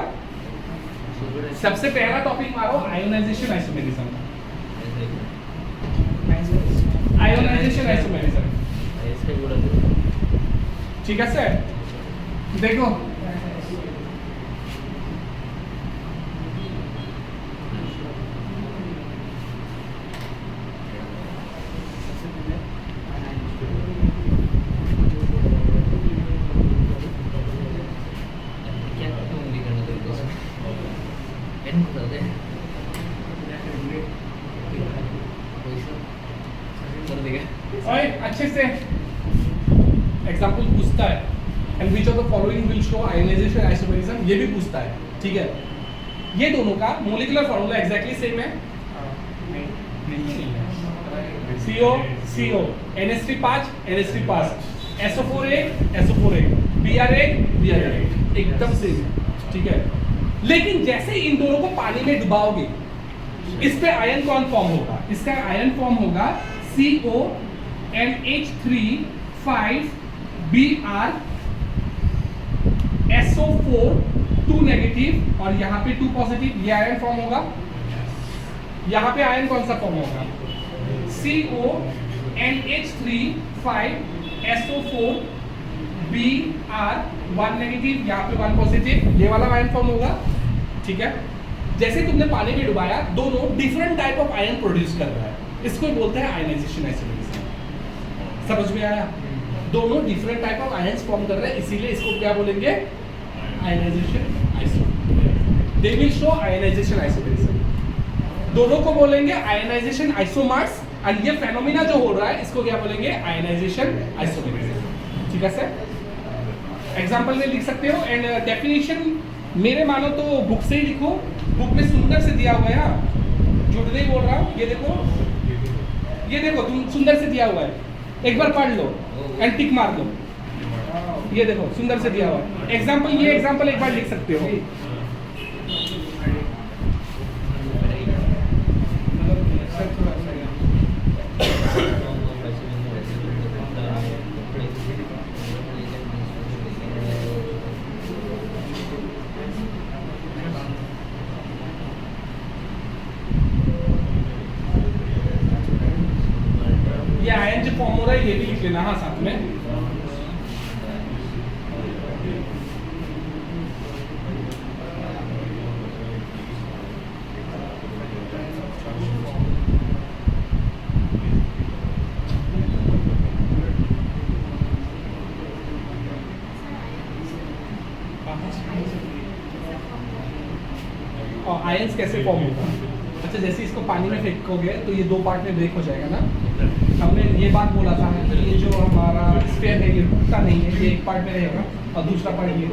सबसे पहला टॉपिक मारो आयोनाइजेशन आइसोमेरिज्म। आयोनाइजेशन आइसोमेरिज्म, ऐसे बोला तो ठीक है सर। देखो क्या क्यों नहीं करना तेरे को? पेन बता दे। कर देगा। ओए अच्छे से एग्जांपल पूछता है, and which of the following will show ionisation isomerism, ये भी पूछता है। ठीक है, ये दोनों का मोलिकुलर फॉर्मूला एग्जैक्टली सेम है। CO CO NH3 NH3 SO4 SO4 Br1 Br1 एकदम सेम है। ठीक है, लेकिन जैसे इन दोनों को पानी में डुबाओगे, इस पे आयन कौन फॉर्म होगा? इसका आयन फॉर्म होगा CO NH3 5 Br SO4 2 negative और यहाँ पे 2 पॉजिटिव, ये आयन फॉर्म होगा। यहाँ पे आयन कौन सा फॉर्म होगा? CO NH3 5 SO4 Br 1 negative, यहाँ पे 1 पॉजिटिव, ये वाला आयन फॉर्म होगा। ठीक है, जैसे तुमने पानी में डुबाया, दोनों different type of ion produce कर रहा है, इसको बोलते हैं आयनाइजेशन आइसोमेरिज्म। समझ में आया? दोनों different type of ions form कर रहे हैं, इसीलिए इसको क्या बोलेंगे? Ionisation isomerism. They will show ionisation isomerism. दोनों को बोलेंगे आयनाइजेशन आइसोमर्स, और ये फेनोमेना जो हो रहा है इसको क्या बोलेंगे? Ionisation isomerism. ठीक है सर, एग्जांपल में लिख सकते हो, एंड डेफिनेशन मेरे मानो तो बुक से ही लिखो, बुक में सुंदर से दिया हुआ है। झूठ नहीं बोल रहा हूँ, ये देखो, ये देखो, तुम सुंदर से दिया हुआ है, एक बार पढ़ लो एंड टिक मार दो। ये देखो सुंदर से दिया हुआ है एग्जांपल, ये एग्जांपल एक बार लिख सकते हो। ये आयन जो फॉर्म हो रहा है ये भी लिख लेना, हाँ साथ में। और आयंस कैसे फॉर्म होगा? अच्छा, जैसे इसको पानी में फेंकोगे तो ये 2 पार्ट में ब्रेक हो जाएगा ना। हमने ये बात बोला था कि ये जो हमारा स्फीयर है ये टूटता नहीं है, ये एक पार्ट में रहेगा और दूसरा पार्ट ये।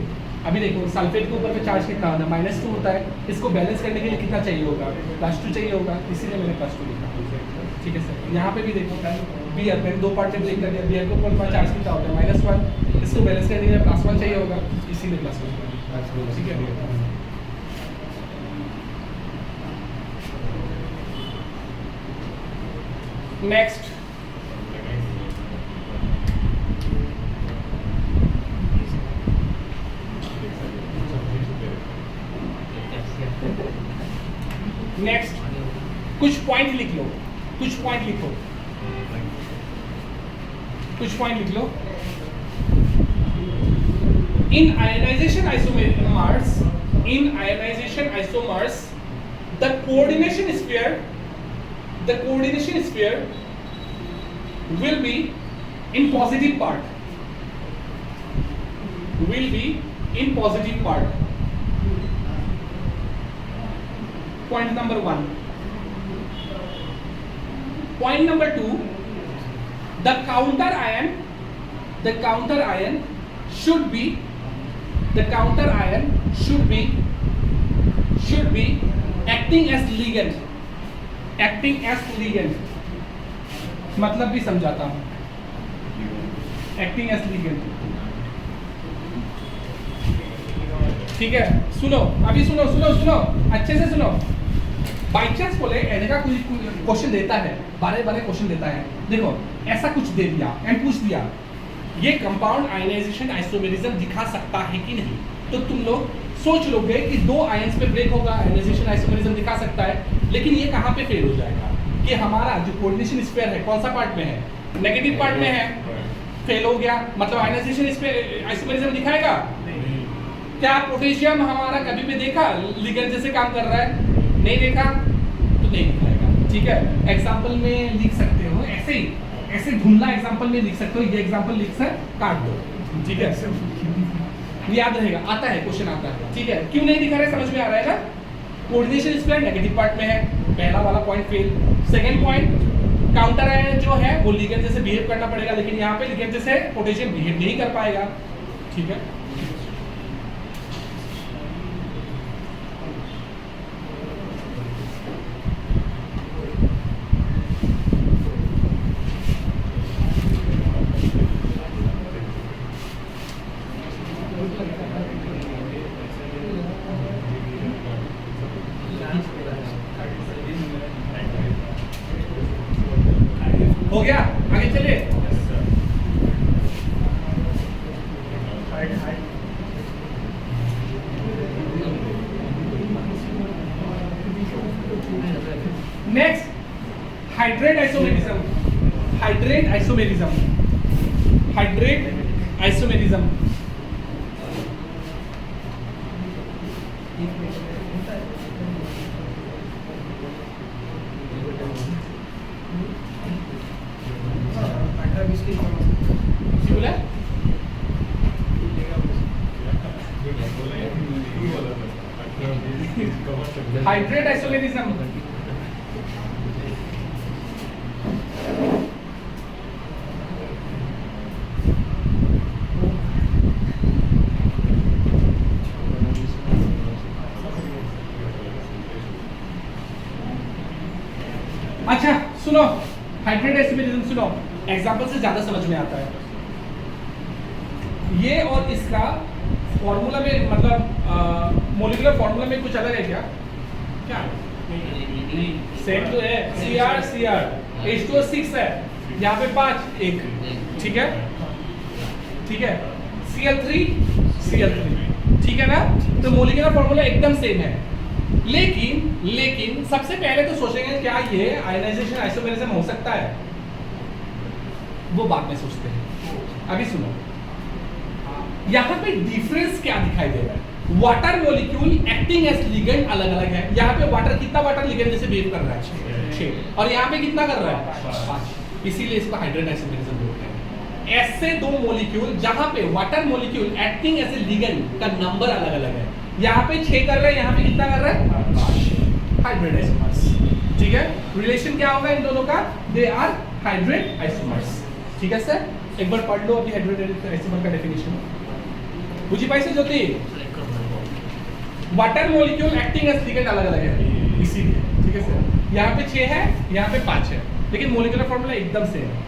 अभी देखो सल्फेट के ऊपर में चार्ज कितना होता है? -2 होता है। इसको बैलेंस करने के लिए कितना चाहिए होगा? +2 चाहिए होगा, इसीलिए मैंने +2 लिखा। ठीक है सर, यहाँ पे भी देखो बियर मैंने 2 पार्ट में ब्रेक कर दिया। बियर के ऊपर चार्ज कितना होता है? -1। इसको बैलेंस करने के लिए +1 चाहिए होगा, इसीलिए +1। ठीक है, नेक्स्ट नेक्स्ट कुछ पॉइंट लिख लो, कुछ पॉइंट लिखो, कुछ पॉइंट लिख लो। In ionisation isomers, in ionisation isomers the coordination sphere, the coordination sphere will be in positive part, will be in positive part. Point number 1. Point number 2, the counter ion should be, the counter ion should be acting as ligand, acting as ligand, मतलब भी समझाता हूं। Acting as ligand ठीक है, सुनो अभी सुनो सुनो सुनो अच्छे से सुनो। बाई चांस बोले एन का कोई क्वेश्चन देता है, बारह बारह क्वेश्चन देता है, देखो ऐसा कुछ दे दिया एंड पूछ दिया ये कंपाउंड आयनाइजेशन आइसोमेरिज्म दिखा सकता है कि नहीं, तो तुम लोग सोच लोगे कि दो आयंस पे ब्रेक होगा, आयनाइजेशन आइसोमेरिज्म दिखा सकता है, लेकिन ये कहाँ पे फेल हो जाएगा कि हमारा जो कोऑर्डिनेशन स्पेयर है कौन सा पार्ट में है, नेगेटिव पार्ट में है, फेल हो गया, मतलब आयनाइजेशन आइसोमेरिज्म दिखाएगा। क्या पोटेशियम हमारा कभी भी देखा लिगेंड जैसे काम कर रहा है, नहीं देखा तो नहीं दिखाएगा। ठीक है, एग्जांपल में लिख सकते हो, ऐसे ही ऐसे ढूंढना एग्जांपल में लिख सकते हो, ये एग्जांपल लिख कर काट दो। ठीक है, याद रहेगा, आता है क्वेश्चन आता है। ठीक है, क्यों नहीं दिखा रहे समझ में आ रहा है ना, कोऑर्डिनेशन स्पेयर नेगेटिव पार्ट में है, पहला वाला point fail. Second point counter ion जो है वो लिगेंड जैसे बिहेव करना पड़ेगा, लेकिन यहाँ पे लिगेंड जैसे पोटेशियम बिहेव नहीं कर पाएगा। ठीक है, हो गया, आगे चले। Next hydrate isomerism, hydrate isomerism, hydrate isomerism. बोला हाइड्रेट आइसोमेरिज्म, अच्छा सुनो, हाइड्रेट आइसोमेरिज्म सुनो, एग्जांपल से ज्यादा समझ में आता है। ये और इसका फॉर्मूला में मतलब मॉलिक्यूलर फॉर्मूला में कुछ अलग है क्या? क्या सेम तो है, Cr H2O 6 है, यहाँ पे 5 1, ठीक है, ठीक है, Cl3 ठीक है ना, तो मॉलिक्यूलर फॉर्मूला एकदम सेम है। लेकिन सबसे पहले तो सोचेंगे क्या ये आयनाइजेशन आइसोमेरिज्म हो सकता है, वो बाद में सोचते हैं। अभी सुनो, यहाँ पे डिफरेंस क्या दिखाई दे रहा है, water molecule acting as ligand अलग अलग है। यहाँ पे वाटर कितना वाटर लिगेंड जैसे बिहेव कर रहा है 6, और यहाँ पे कितना कर रहा है 5, इसीलिए इसको हाइड्रेट आइसोमेरिज्म बोलते हैं। ऐसे दो मॉलिक्यूल जहाँ पे water molecule acting as a ligand का नंबर अलग अलग है, यहाँ पे 6 कर रहा है, यहाँ पे कितना कर रहा है 5, हाइड्रेट आइसोमर्स। ठीक है, रिलेशन क्या होगा इन दोनों का, दे आर हाइड्रेट आइसोमर्स। ठीक है सर, एक बार पढ़ लो अभी हाइड्रेट आइसोमर का डेफिनेशन। बुझी पाई से ज्योति, water molecule acting as ligand अलग अलग है इसीलिए। ठीक है सर, यहाँ पे 6 है, यहाँ पे 5 है, लेकिन मॉलिक्यूलर फॉर्मूला एकदम सेम है।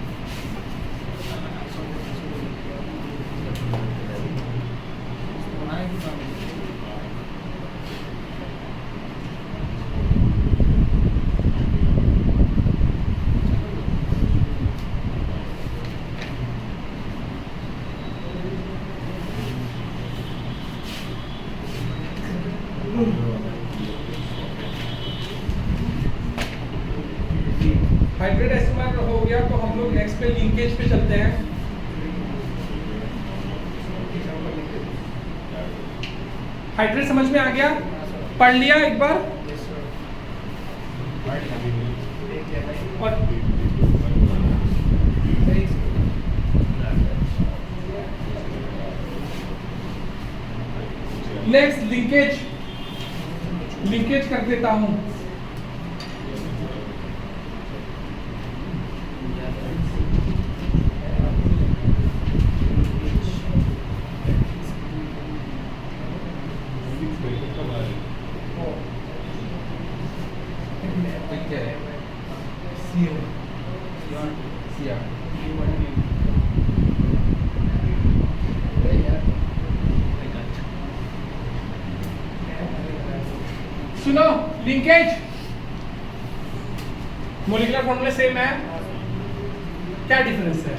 हाइड्रेट आइसोमर हो गया, तो हम लोग नेक्स्ट पे लिंकेज पे चलते हैं। हाइड्रेट समझ में आ गया, पढ़ लिया एक बार, और नेक्स्ट लिंकेज कर देता हूं। सुनो लिंकेज मोलिकुलर फॉर्मूला सेम है, क्या डिफरेंस है?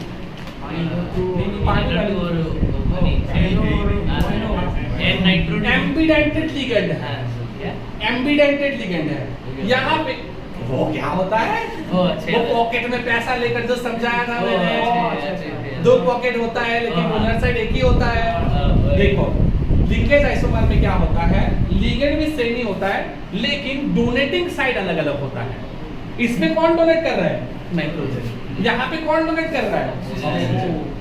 एम्बिडेंटेड लिगेंड है, एम्बिडेंटेड लिगेंड है। यहाँ पे वो क्या होता है, वो पॉकेट में पैसा लेकर जो समझाया था मैंने, दो पॉकेट होता है लेकिन डोनर साइड एक ही होता है। देखो लिंकेज आइसोमर में क्या होता है, लिगेंड भी सेम ही होता है लेकिन डोनेटिंग साइड अलग अलग होता है। इसमें कौन डोनेट कर रहा है, नाइट्रोजन, यहाँ पे कौन डोनेट कर रहा है,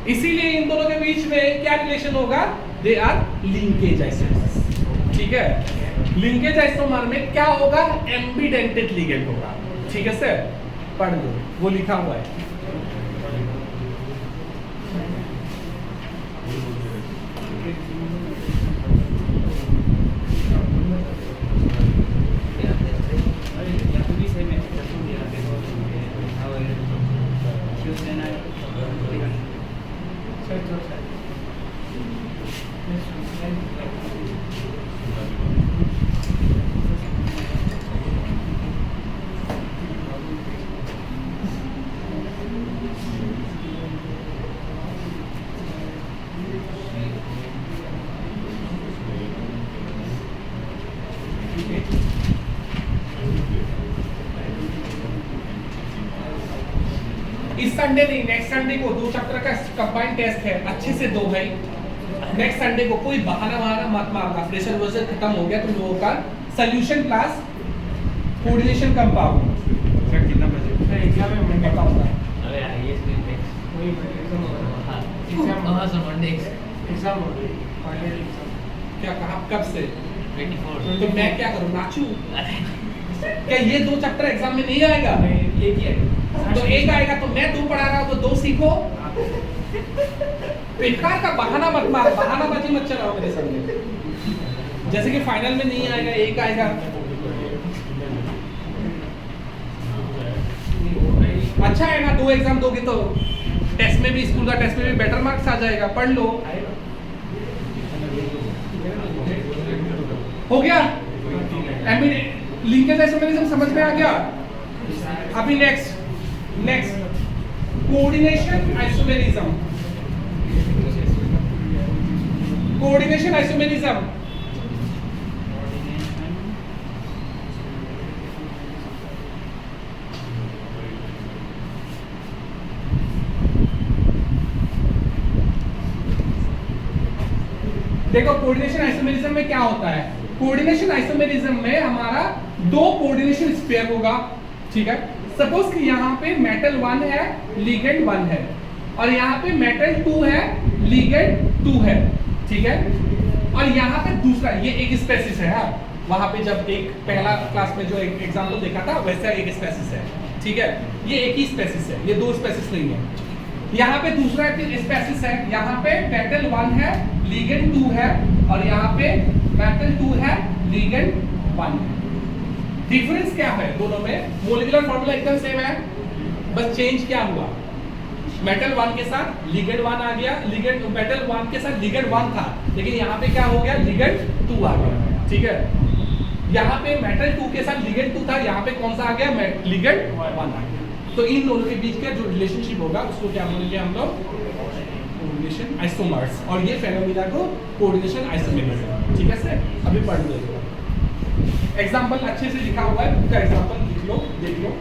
इसीलिए इन दोनों के बीच में क्या रिलेशन होगा, दे आर लिंकेज आइसोमर्स। ठीक है, लिंकेज आइसोमर में क्या होगा, एम्बिडेंटेड लिगेंड होगा। ठीक है सर, पढ़ लो वो लिखा हुआ है। इस संडे नहीं, नेक्स्ट संडे को 2 चैप्टर का कंबाइंड टेस्ट है, अच्छे से दो भाई। नेक्स्ट संडे को कोई बहाना मत मारना, फ्रेशर वर्जन खत्म हो गया तुम लोगों का। Solution class, coordination compound. Sir कितना बजे? एग्जाम में मैं बताऊंगा। अरे ये वही एग्जाम होगा, एग्जाम होगा, फाइनल एग्जाम। क्या कहा, कब से? 24 तो मैं क्या करूं, नाचूं? क्या ये 2 चैप्टर एग्जाम में नहीं आएगा? एक ही है तो एक आएगा तो मैं 2 पढ़ा रहा हूं तो 2 सीखो। बेकार का बहाना मत मारो, बहानाबाजी मत चलाओ मेरे सामने। जैसे कि फाइनल में नहीं आएगा, एक आएगा। अच्छा है ना, 2 एग्जाम दोगे तो टेस्ट में भी, स्कूल का टेस्ट में भी बेटर मार्क्स आ जाएगा। पढ़ लो, हो गया। लिंकेज आइसोमेरिज्म समझ में आ गया। अभी next coordination isomerism. Coordination isomerism देखो, कोऑर्डिनेशन आइसोमेरिज्म में क्या होता है, कोऑर्डिनेशन आइसोमेरिज्म में हमारा 2 कोऑर्डिनेशन स्पेयर होगा। ठीक है, सपोज कि यहाँ पे मेटल 1 है, लिगेंड 1 है, और यहाँ पे मेटल 2 है, लिगेंड 2 है। ठीक है, और यहाँ पे दूसरा, ये एक स्पेसिस है। हाँ, वहाँ पे जब एक पहला क्लास में जो एक एग्जाम्पल देखा था वैसा एक स्पेसिस है। ठीक है, ये एक ही स्पेसिस है, ये 2 स्पेसिस नहीं है। यहाँ पे दूसरा स्पेसिस है, यहाँ पे मेटल 1 है, लिगेंड 2 है, और यहाँ पे मेटल 2 है, लिगेंड 1 है। डिफरेंस क्या है दोनों में? मोलिकुलर फॉर्मूला एकदम सेम है, बस चेंज क्या हुआ, मेटल 1 के साथ लिगेंड 1 आ गया, लिगेंड मेटल 1 के साथ लिगेंड 1 था, लेकिन यहाँ पे क्या हो गया, लिगेंड 2 आ गया। ठीक है, यहाँ पे मेटल 2 के साथ लिगेंड 2 था, यहाँ पे कौन सा आ गया, लिगेंड 1 आ गया। तो इन दोनों के बीच का जो रिलेशनशिप होगा उसको क्या बोलेंगे हम लोग, कोऑर्डिनेशन आइसोमर्स, और ये फेनोमेना को कोऑर्डिनेशन आइसोमेरिज्म। ठीक है सर, अभी पढ़ लो। एग्जाम्पल अच्छे से लिखा हुआ है, उसका एग्जाम्पल लिख लो, देख लो।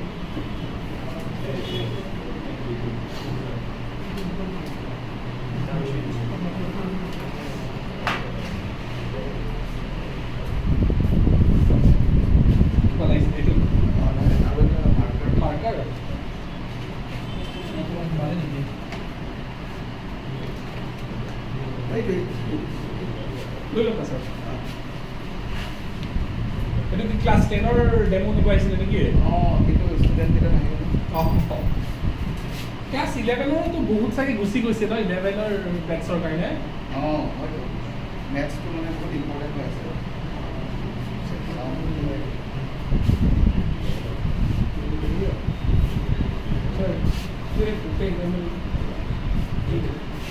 क्लास 10 और डेमो डिवाइस लेने की है। ক্লাস 11 তো বহুত সারি গুছি গৈছে ন, 11 ব্যাচৰ কাৰণে। मैथ्स तो मैंने बहुत इंपॉर्टेंट है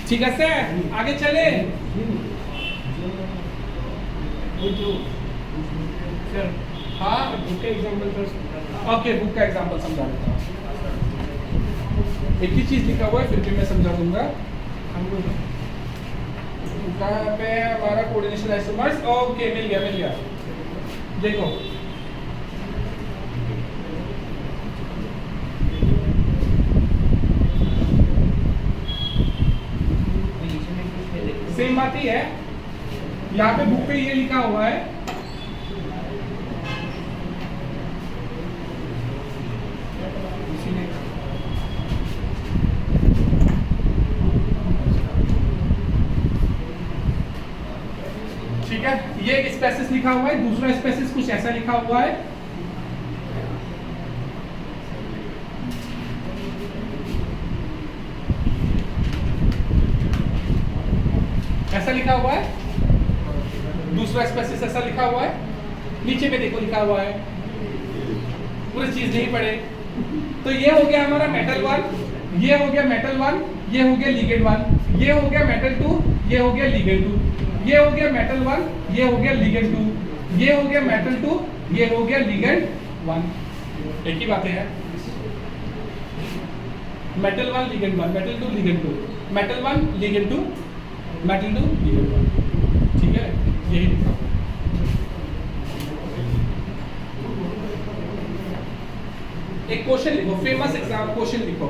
ঠিক আছে, আগে চলে। सर हाँ बुक के एग्जांपल पर ओके, बुक का एग्जांपल समझा देता हूँ। एक ही चीज लिखा हुआ है, फिर भी मैं समझा दूंगा। कहाँ पे है हमारा कोऑर्डिनेशन आइसोमर्स? ओके, मिल गया। देखो सेम बात ही है, यहाँ पे बुक पे ये लिखा हुआ है ठीक है, ये एक स्पेसिस लिखा हुआ है, दूसरा स्पेसिस कुछ ऐसा लिखा हुआ है। ऐसा लिखा हुआ है, दूसरा स्पेसिस ऐसा लिखा हुआ है, नीचे में देखो लिखा हुआ है, पूरी चीज नहीं पढ़े। तो ये हो गया हमारा मेटल 1, ये हो गया मेटल 1, ये हो गया लिगेंड 1, ये हो गया मेटल 2, ये हो गया लिगेंड 2, ये हो गया मेटल 1, ये हो गया लिगेंड 2, ये हो गया मेटल 2, ये हो गया लिगेंड 1। एक ही बात है, metal 1 ligand 1, metal 2 ligand 2, metal 1 ligand 2, metal 2 ligand 1। ठीक है, यही लिखा। एक क्वेश्चन लिखो, फेमस एग्जाम क्वेश्चन लिखो,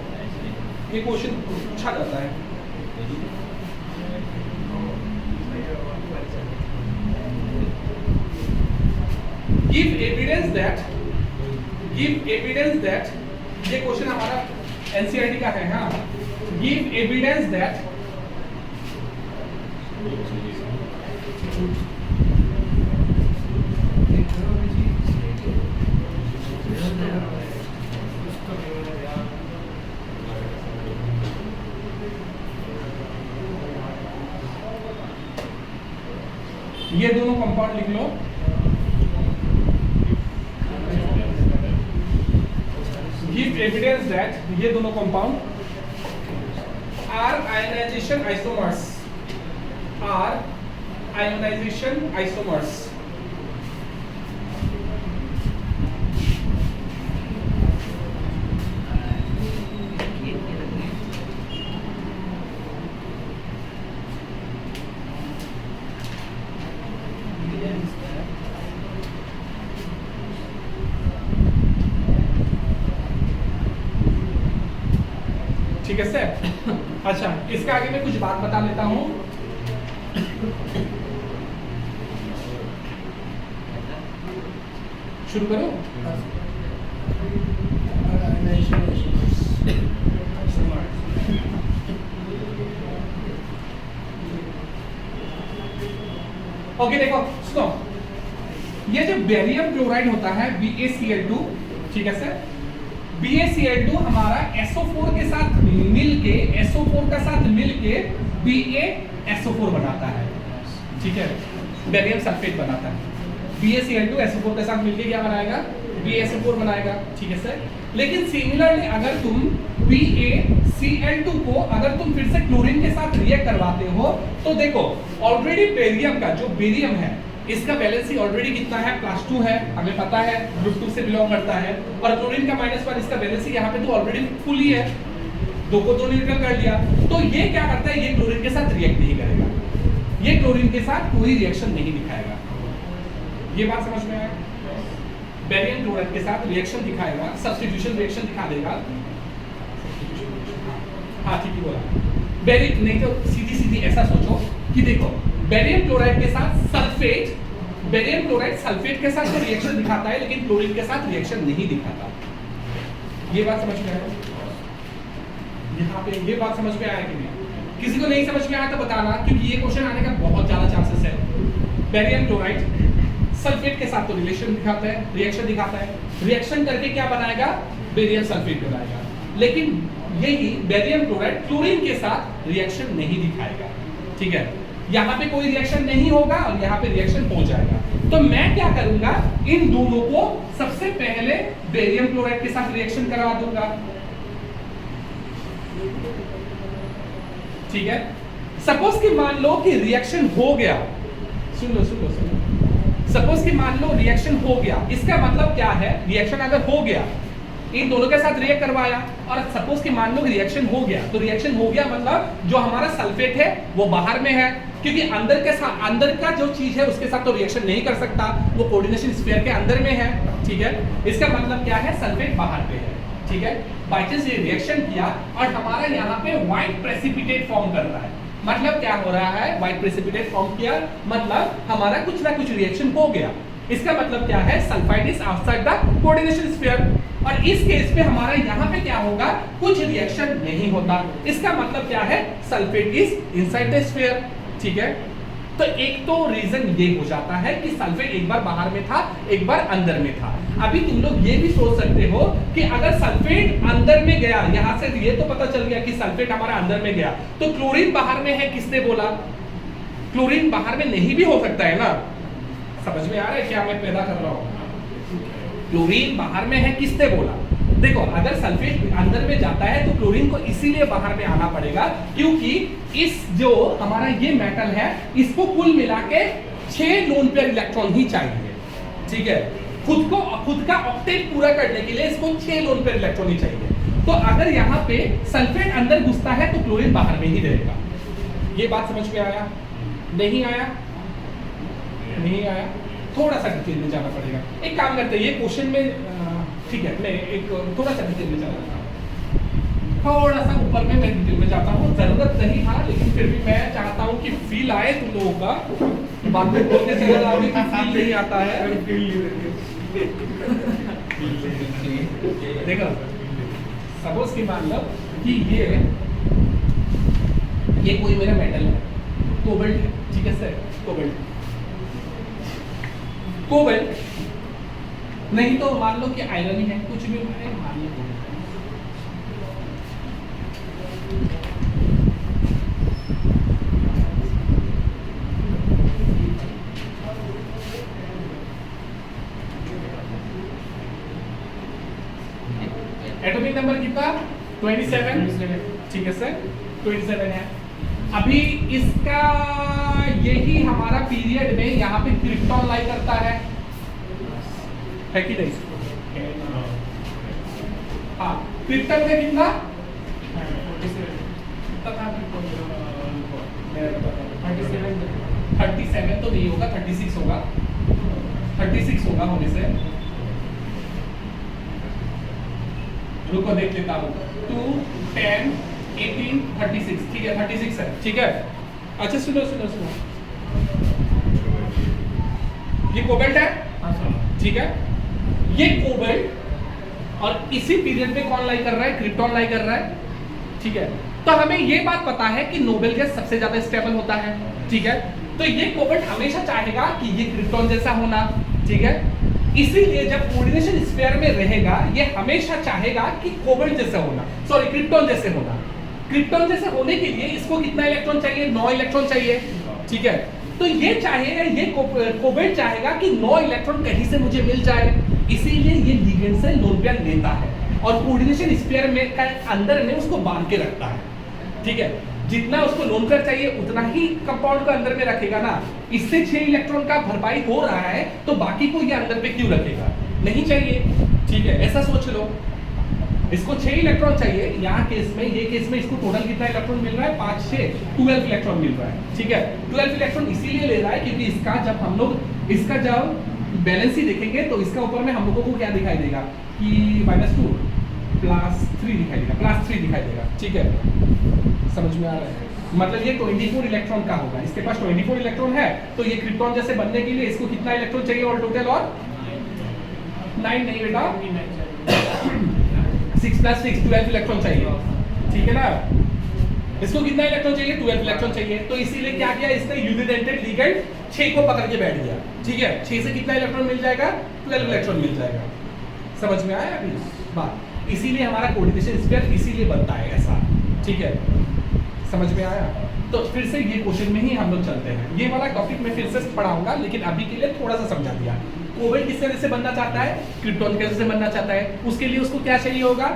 ये क्वेश्चन पूछा जाता है। गिव एविडेंस दैट, ये क्वेश्चन हमारा एनसीईआरटी का है। हाँ, गिव एविडेंस दैट ये दोनों कंपाउंड लिख लो। गिव एविडेंस दैट, ये दोनों compound are ionisation isomers, are ionisation isomers. ठीक है सर। अच्छा, इसके आगे मैं कुछ बात बता लेता हूं। शुरू करो। ओके, देखो सुनो, ये जो बेरियम क्लोराइड होता है BaCl2, ठीक है सर, BaCl2 हमारा SO4 के साथ मिलके, SO4 के साथ मिलके BaSO4 बनाता है। ठीक है, बेरियम सल्फेट बनाता है। BaCl2 SO4 के साथ मिलके क्या बनाएगा? BaSO4 बनाएगा। ठीक है सर। लेकिन सिमिलरली अगर तुम BaCl2 को अगर तुम फिर से क्लोरीन के साथ रिएक्ट करवाते हो तो देखो ऑलरेडी बेरियम का जो बेरियम है इसका वैलेंसी ऑलरेडी कितना है? +2 है, हमें पता है, ग्रुप 2 से बिलोंग करता है। और क्लोरीन का -1, इसका वैलेंसी यहाँ पे तो ऑलरेडी फुल ही है, 2 को 2 न्यूट्रल कर लिया। तो ये क्या करता है? ये क्लोरीन के साथ रिएक्ट नहीं करेगा, ये क्लोरीन के साथ कोई रिएक्शन नहीं दिखाएगा। ये बात समझ में आया? बेरियम क्लोराइड के साथ रिएक्शन दिखाएगा, सब्स्टिट्यूशन रिएक्शन दिखा देगा। हाँ ठीक ही बोला। बेरियम नहीं तो सीधी ऐसा सोचो कि देखो बेरियम क्लोराइड के साथ सल्फेट, बेरियम क्लोराइड सल्फेट के साथ तो रिएक्शन दिखाता है लेकिन क्लोरीन के साथ रिएक्शन नहीं दिखाता। ये बात समझ में आया? यहाँ पे ये बात समझ में आया कि नहीं? किसी को नहीं समझ में आया तो बताना, क्योंकि ये क्वेश्चन आने का बहुत ज्यादा चांसेस है। बेरियम क्लोराइड सल्फेट के साथ तो रिलेशन दिखाता है, रिएक्शन दिखाता है, रिएक्शन करके क्या बनाएगा? बेरियम सल्फेट बनाएगा। लेकिन यही बेरियम क्लोराइड क्लोरीन के साथ रिएक्शन नहीं दिखाएगा। ठीक है, यहाँ पे कोई रिएक्शन नहीं होगा और यहाँ पे रिएक्शन हो जाएगा। तो मैं क्या करूंगा? इन दोनों को सबसे पहले बेरियम क्लोराइड के साथ रिएक्शन करवा दूंगा। ठीक है, सपोज कि मान लो कि रिएक्शन हो गया, सुन लो। सपोज कि मान लो रिएक्शन हो गया, इसका मतलब क्या है, रिएक्शन अगर हो गया, इन दोनों के साथ रिएक्ट करवाया और सपोज कि मान लो रिएक्शन हो गया, तो रिएक्शन हो गया मतलब जो हमारा सल्फेट है वो बाहर में है, क्योंकि अंदर के साथ, अंदर का जो चीज है उसके साथ तो रिएक्शन नहीं कर सकता, वो कोऑर्डिनेशन स्फीयर के अंदर में है, ठीक है। इसका मतलब क्या है, सल्फेट बाहर पे है, ठीक है। बाई चांस ये रिएक्शन किया और हमारा यहाँ पे व्हाइट प्रेसिपिटेट फॉर्म कर रहा है, मतलब क्या हो रहा है, व्हाइट प्रेसिपिटेट फॉर्म किया मतलब हमारा कुछ ना कुछ रिएक्शन हो गया। इसका मतलब क्या है, sulphide is outside the coordination sphere, और इस केस पे हमारा यहाँ पे क्या होगा, कुछ रिएक्शन नहीं होता। इसका मतलब क्या है, sulphate is inside the sphere, ठीक है। तो एक तो रीजन ये हो जाता है कि सल्फेट एक बार बाहर में था, एक बार अंदर में था। अभी तुम लोग ये भी सोच सकते हो कि अगर सल्फेट अंदर में गया, यहां से ये तो पता चल गया कि सल्फेट हमारा अंदर में गया, तो क्लोरीन बाहर में है, किसने बोला, क्लोरीन बाहर में नहीं भी हो सकता है ना, समझ में आ रहा है क्या मैं पैदा कर रहा हूं, क्लोरीन बाहर में है, किसने बोला। देखो अगर सल्फेट अंदर में जाता है तो क्लोरीन को इसीलिए बाहर में आना पड़ेगा क्योंकि इस जो हमारा ये मेटल है इसको कुल मिला के 6 लोन पेयर इलेक्ट्रॉन ही चाहिए, ठीक है। खुद का ऑक्टेट पूरा करने के लिए इसको 6 लोन पेयर इलेक्ट्रॉन ही चाहिए। तो अगर यहाँ पे सल्फेट अंदर घुसता है तो क्लोरीन बाहर में ही रहेगा। ये बात समझ में आया, नहीं आया, नहीं आया, थोड़ा सा डिटेल में जाना पड़ेगा। एक काम करते हैं, ये क्वेश्चन में ठीक है, मैं एक थोड़ा सा डिटेल में जाना चाहता हूँ, थोड़ा सा ऊपर में मैं डिटेल में जाता हूँ, जरूरत नहीं था लेकिन फिर भी मैं चाहता हूँ कि फील आए तुम लोगों का, बाद में बोलते चले जाओगे कि फील नहीं आता है। देखो सपोज कि मान लो कि ये कोई मेरा मेटल है, कोबाल्ट है, ठीक है सर, कोबाल्ट नहीं तो मान लो कि आयरन ही है, कुछ भी मान लो एटॉमिक नंबर कितना, 27, ठीक है सर, 27 है। अभी इसका यही हमारा पीरियड में यहाँ पे क्रिप्टॉन लाई करता है कि नहीं, हाँ क्रिप्टन का कितना 37 तो नहीं होगा, 36 होगा, 36 होगा होने से, रुको देख लेता हूँ, 2, 10, 18, 36, ठीक है 36 है, ठीक है। अच्छा सुनो सुनो सुनो, ये कोबाल्ट है, ठीक है, ये कोबाल्ट और इसी पीरियड में कौन लाई कर रहा है, क्रिप्टॉन लाई कर रहा है, ठीक है। तो हमें ये बात पता है कि नोबेल गैस सबसे ज्यादा स्टेबल होता है, ठीक है। तो ये कोबाल्ट हमेशा चाहेगा कि ये क्रिप्टॉन जैसा होना, ठीक है। इसीलिए जब कोऑर्डिनेशन स्फीयर में रहेगा ये हमेशा चाहेगा कि कोबाल्ट जैसा होना, सॉरी क्रिप्टॉन जैसे होना। क्रिप्टॉन जैसे होने के लिए इसको कितना इलेक्ट्रॉन चाहिए, 9 इलेक्ट्रॉन चाहिए, ठीक है। तो ये चाहेगा, ये कोबाल्ट चाहेगा कि 9 इलेक्ट्रॉन कहीं से मुझे मिल जाए, इसीलिए ये लिगेंड से लोन पेयर लेता है और कोऑर्डिनेशन स्फीयर में का अंदर में उसको बांध के रखता है, ठीक है। जितना उसको लोन पेयर चाहिए उतना ही कंपाउंड को अंदर में रखेगा ना। इससे 6 इलेक्ट्रॉन का भरपाई हो रहा है तो बाकी को ये अंदर पे क्यों रखेगा, नहीं चाहिए, ठीक है। ऐसा सोच लो, इसको 6 इलेक्ट्रॉन चाहिए, यहाँ केस में, ये केस में इसको टोटल कितना इलेक्ट्रॉन मिल रहा है, 5, 6, 12 इलेक्ट्रॉन मिल रहा है, ठीक है। 12 इलेक्ट्रॉन इसीलिए ले रहा है क्योंकि इसका जब हम लोग इसका जब बैलेंस ही देखेंगे तो इसका ऊपर में हम लोगों को क्या दिखाई देगा कि -2 +3 दिखाई देगा, +3 दिखाई देगा, ठीक है। समझ में आ रहा है, मतलब ये 24 इलेक्ट्रॉन का होगा, इसके पास 24 इलेक्ट्रॉन है तो ये क्रिप्टॉन जैसे बनने के लिए इसको कितना इलेक्ट्रॉन चाहिए और टोटल, और 9 नहीं बेटा 6 + 6 12 इलेक्ट्रॉन चाहिए, ठीक है ना। इसको कितना इलेक्ट्रॉन चाहिए, 12 इलेक्ट्रॉन चाहिए। तो इसीलिए क्या किया इसने, यूनिडेंटेड लिगेंड 6 को पकड़ के बैठ गया, ठीक है। 6 से कितना इलेक्ट्रॉन मिल जाएगा, 12 इलेक्ट्रॉन मिल जाएगा। समझ में आया अभी बात, इसीलिए हमारा कोऑर्डिनेशन स्फीयर इसीलिए बनता है ऐसा, ठीक है। समझ में आया। तो फिर से ये क्वेश्चन में ही हम लोग चलते हैं, ये वाला टॉपिक मैं फिर से पढ़ाऊंगा लेकिन अभी के लिए थोड़ा सा समझा दिया। कोबाल्ट किस तरह से बनना चाहता है, क्रिप्टॉन कैसे बनना चाहता है, उसके लिए उसको क्या चाहिए होगा,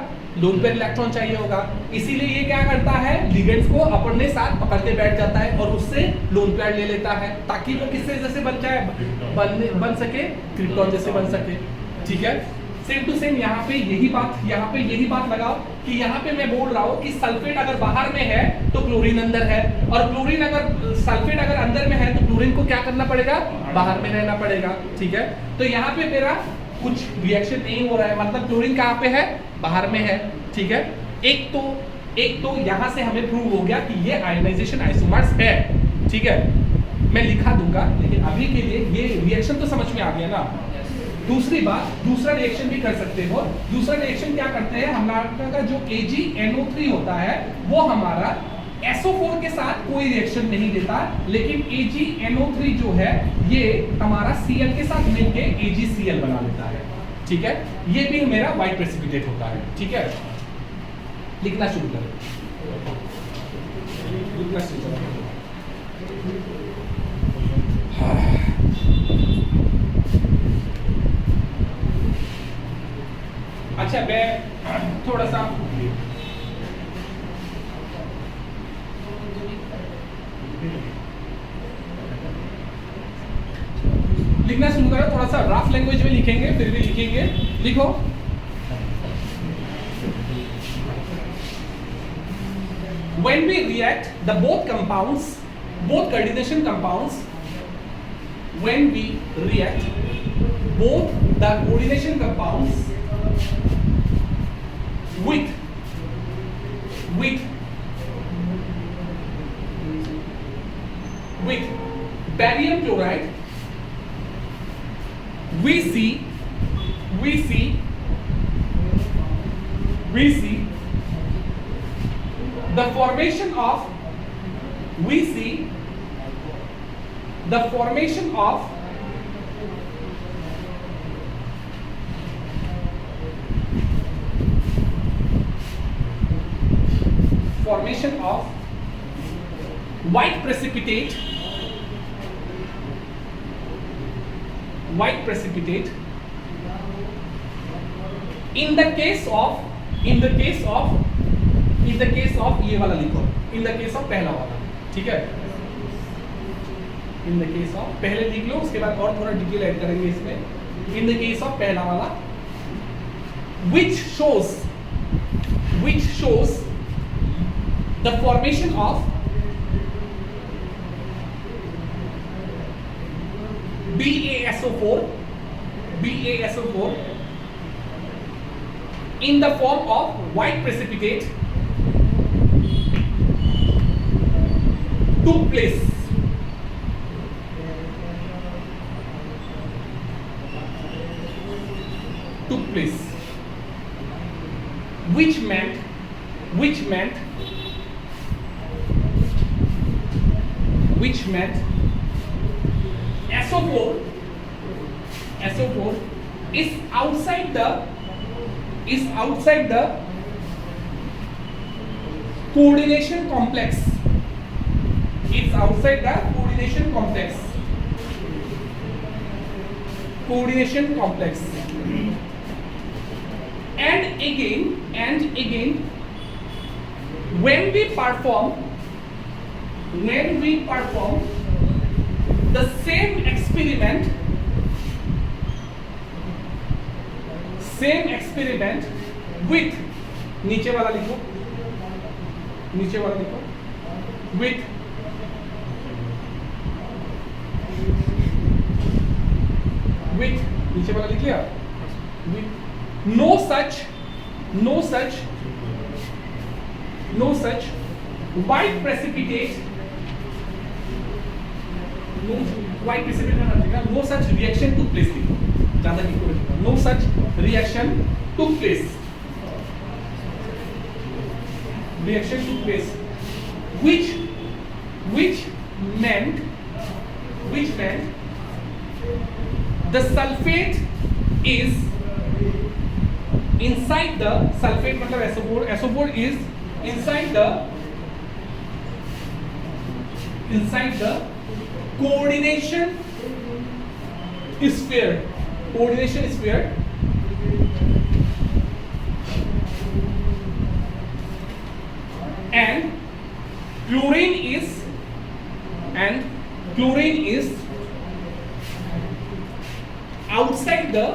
लोन पेयर इलेक्ट्रॉन चाहिए होगा, इसीलिए ये क्या करता है, लिगेंड्स को अपने साथ पकड़ के बैठ जाता है और उससे लोन पेयर ले लेता है ताकि वो किससे जैसे बन जाए, बन सके क्रिप्टॉन जैसे बन सके। ठीक है, सेम टू सेम यहाँ पे यही बात लगाओ कि यहाँ पे मैं बोल रहा हूँ कि सल्फेट अगर बाहर में है तो क्लोरीन अंदर है, और क्लोरीन अगर सल्फेट अगर अंदर में है तो क्लोरीन को क्या करना पड़ेगा, बाहर में रहना पड़ेगा। ठीक है, तो यहाँ पे मेरा कुछ रिएक्शन नहीं हो रहा है, मतलब क्लोरीन कहाँ पे है, बाहर में है। ठीक है, एक तो यहाँ से हमें प्रूव हो गया कि ये आयोनाइजेशन आइसोमर्स है। ठीक है, मैं लिखा दूंगा, लेकिन अभी के लिए ये रिएक्शन तो समझ में आ गया ना। दूसरी बात, दूसरा रिएक्शन भी कर सकते हो। दूसरा रिएक्शन क्या करते हैं, हमारा का जो AgNO3 होता है वो हमारा SO4 के साथ कोई रिएक्शन नहीं देता, लेकिन AgNO3 जो है ये हमारा Cl के साथ मिलके AgCl बना लेता है। ठीक है, ये भी मेरा वाइट प्रेसिपिटेट होता है। ठीक है, लिखना शुरू करें, लिखना शुरू करें। अच्छा, मैं थोड़ा सा लिखना शुरू करो, थोड़ा सा रफ लैंग्वेज में लिखेंगे, फिर भी लिखेंगे। लिखो, when we react the both coordination compounds, when we react both the coordination compounds with barium chloride, we see the formation of white precipitate in the case of ये वाला लिखो, in the case of पहला वाला। ठीक है, in the case of पहले लिख लो, उसके बाद और थोड़ा डिटेल ऐड करेंगे इसमें। in the case of पहला वाला, which shows the formation of BaSO4 in the form of white precipitate took place. Which meant SO4 is outside the coordination complex. It's outside the coordination complex. And again, when we perform the same experiment with नीचे वाला लिखो, with नीचे वाला लिख लिया, with no such white precipitate, no such reaction took place. No such reaction took place. Which meant the sulfate is inside the sulfate, मतलब SO4 is inside the coordination sphere and chlorine is outside the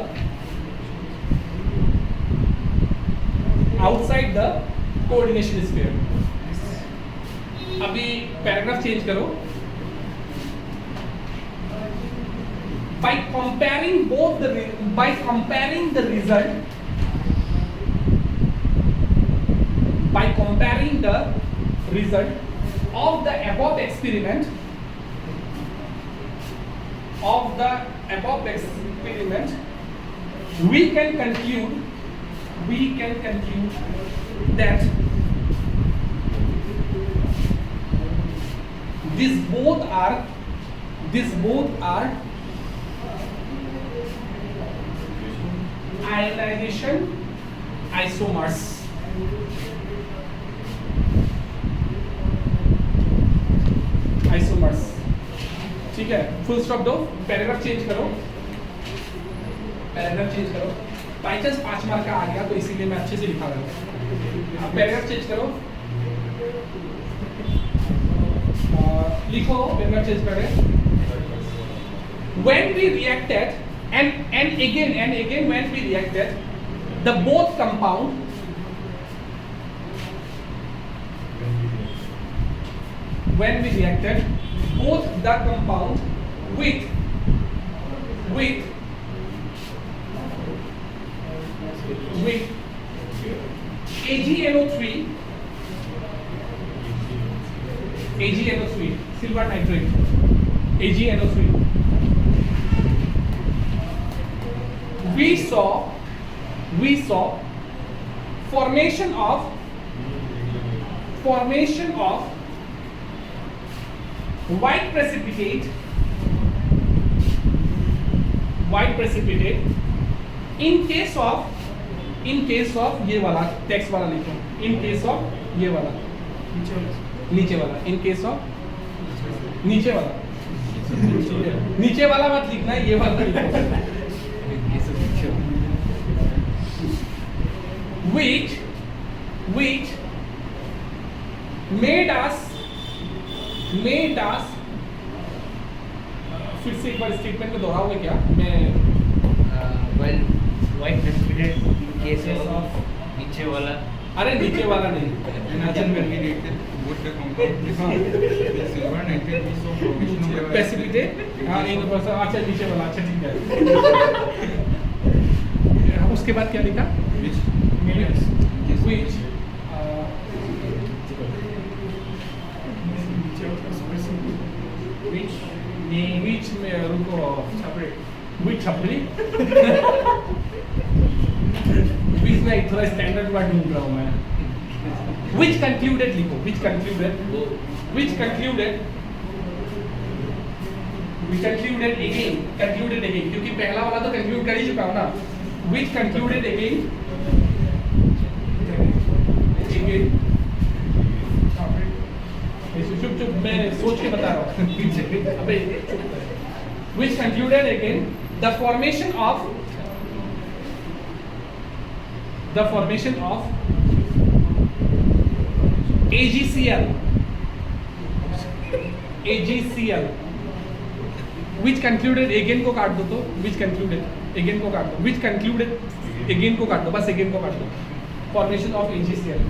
coordination sphere. अभी paragraph change करो. By comparing the result of the above experiment, we can conclude that these both are ionization isomers. ठीक है, full stop दो, paragraph change करो. By chance 5 mark का आ गया तो इसीलिए मैं अच्छे से लिखा रहा हूँ. पैराग्राफ चेंज करो. लिखो, पैराग्राफ चेंज करें. When we reacted and again when we reacted, the both compound both the compound with AgNO3 silver nitrate, AgNO3, we saw formation of white precipitate in case of ये वाला text वाला लिखो. in case of ये वाला नीचे वाला in case of नीचे वाला मत लिखना, ये वाला लिखो. which made us फिर से एक बार स्टेटमेंट को दोहराओगे क्या? मैं Well, white precipitate in case of नीचे वाला. अरे नीचे वाला नहीं, both the compound silver nitrate we saw formation of precipitate. हाँ, अच्छा नीचे वाला, अच्छा ठीक है. उसके बाद क्या लिखा? which में रुको, which छपरी which नहीं, थोड़ा स्टैंडर्ड वर्ड ढूंढ रहा हूँ मैं. which concluded लिखो, which concluded again, क्योंकि पहला वाला तो conclude कर ही चुका हूँ ना. which concluded again चुप मैं सोच के बता रहा हूँ. अबे which concluded again the formation of AgCl which concluded again को काट दो, तो which concluded again को काट दो, which concluded again को काट दो, बस again को काट दो. formation of AgCl.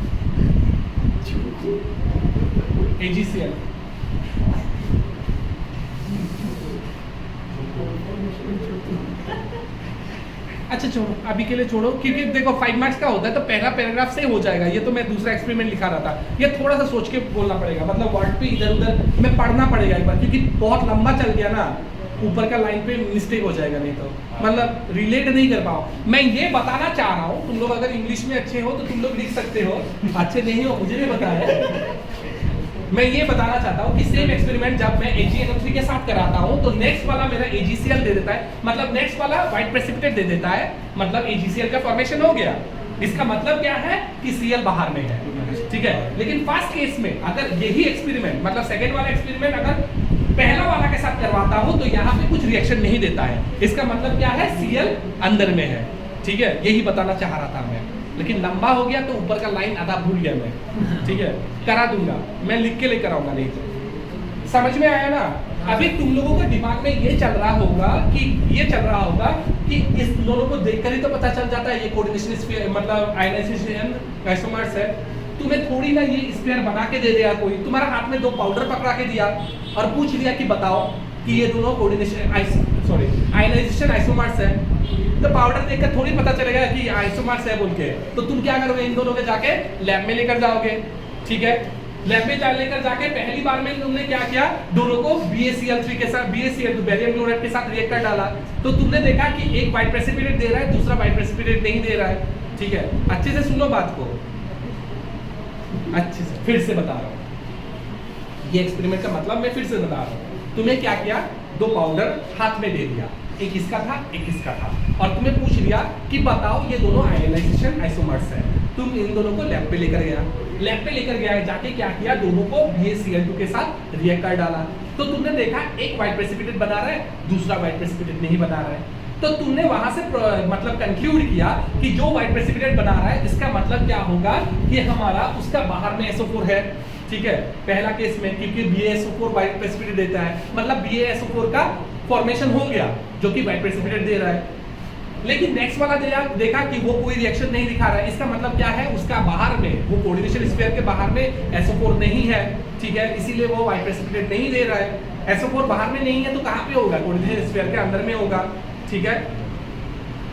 अच्छा छोड़ो, अभी के लिए छोड़ो, क्योंकि देखो 5 मार्क्स का होता है तो पहला पैराग्राफ से हो जाएगा. ये तो मैं दूसरा एक्सपेरिमेंट लिखा रहा था, ये थोड़ा सा सोच के बोलना पड़ेगा, मतलब वर्ड पे इधर उधर में पढ़ना पड़ेगा एक बार, क्योंकि बहुत लंबा चल गया ना, ऊपर का लाइन पे मिस्टेक हो जाएगा, नहीं तो मतलब रिलेट नहीं कर पाओ. मैं ये बताना चाह रहा हूँ, तुम लोग अगर इंग्लिश में अच्छे हो तो तुम लोग लिख सकते हो, अच्छे नहीं हो मुझे भी पता है. मैं ये बताना चाहता हूँ कि सेम एक्सपेरिमेंट जब मैं AgNO3 के साथ कराता हूँ तो नेक्स्ट वाला मेरा AgCl दे देता है, मतलब नेक्स्ट वाला व्हाइट प्रेसिपिटेट दे देता है, मतलब AgCl का फॉर्मेशन हो गया. इसका मतलब क्या है कि Cl बाहर में है, ठीक है. लेकिन फर्स्ट केस में अगर यही एक्सपेरिमेंट, मतलब सेकेंड वाला एक्सपेरिमेंट अगर पहला वाला के साथ करवाता हूँ तो यहाँ पे कुछ रिएक्शन नहीं देता है. इसका मतलब क्या है, Cl अंदर में है, ठीक है. यही बताना चाह रहा था मैं. लेकिन लंबा हो गया तो ऊपर का लाइन आधा भूल गया मैं, ठीक है, करा दूंगा मैं, लिख के लेकर आऊंगा, नहीं तो समझ में आया ना। अभी तुम लोगों के दिमाग में ये चल रहा होगा कि इस दोनों को देखकर ही तो पता चल जाता है ये कोऑर्डिनेशन मतलब आयनाइजेशन आइसोमर्स है। तुम्हें थोड़ी ना ये स्फीयर बना के दे दिया कोई, तुम्हारा हाथ में 2 पाउडर पकड़ा के दिया और पूछ लिया कि बताओ कि ये दोनों कोऑर्डिनेशन आयनाइजेशन आइसोमर्स है, तो पाउडर देखकर थोड़ी पता चलेगा कि आइसोमर्स है बोल के। तो तुम क्या करोगे, इन दोनों के जाके लैब में लेकर जाओगे, ठीक है। लैब में लेकर जाके पहली बार में तुमने क्या किया, दोनों को BaCl3 के साथ BaCl2 बेरियम क्लोराइड के साथ रिएक्ट कर डाला, तो तुमने देखा कि एक व्हाइट प्रेसिपिटेट दे रहा है, दूसरा व्हाइट प्रेसिपिटेट नहीं दे रहा है, ठीक है। अच्छे से सुनो बात को, अच्छे से फिर से बता रहा हूँ, ये एक्सपेरिमेंट का मतलब मैं फिर से बता रहा हूँ। तुम्हें क्या किया, 2 पाउडर हाथ में दे दिया, एक इसका था एक इसका था, और तुम्हें पूछ लिया कि बताओ ये दोनों आयनाइजेशन आइसोमर्स है। तुम इन दोनों को लैब पे लेकर गया, लैब पे लेकर गया है, जाके क्या किया, दोनों को BaCl2 के साथ रिएक्ट कर डाला, तो तुमने देखा एक व्हाइट प्रेसिपिटेट बना रहा है, दूसरा व्हाइट प्रेसिपिटेट नहीं बना रहा है। तो तुमने वहां से मतलब कंक्लूड किया कि जो व्हाइट प्रेसिपिटेट बना रहा है इसका मतलब क्या होगा कि हमारा उसका बाहर में SO4 है, ठीक है, पहला केस में, क्योंकि BaSO4 व्हाइट प्रेसिपिटेट देता है, मतलब BaSO4 का फॉर्मेशन हो गया जो कि व्हाइट प्रेसिपिटेट दे रहा है। लेकिन नेक्स्ट वाला देखा कि वो कोई रिएक्शन नहीं दिखा रहा है, इसका मतलब क्या है, उसका बाहर में, वो कोऑर्डिनेशन स्फीयर के बाहर में SO4 नहीं है, ठीक है, इसीलिए वो व्हाइट प्रेसिपिटेट नहीं दे रहा है। SO4 बाहर में नहीं है तो कहाँ पे होगा, कोऑर्डिनेशन स्फीयर के अंदर में होगा, ठीक है।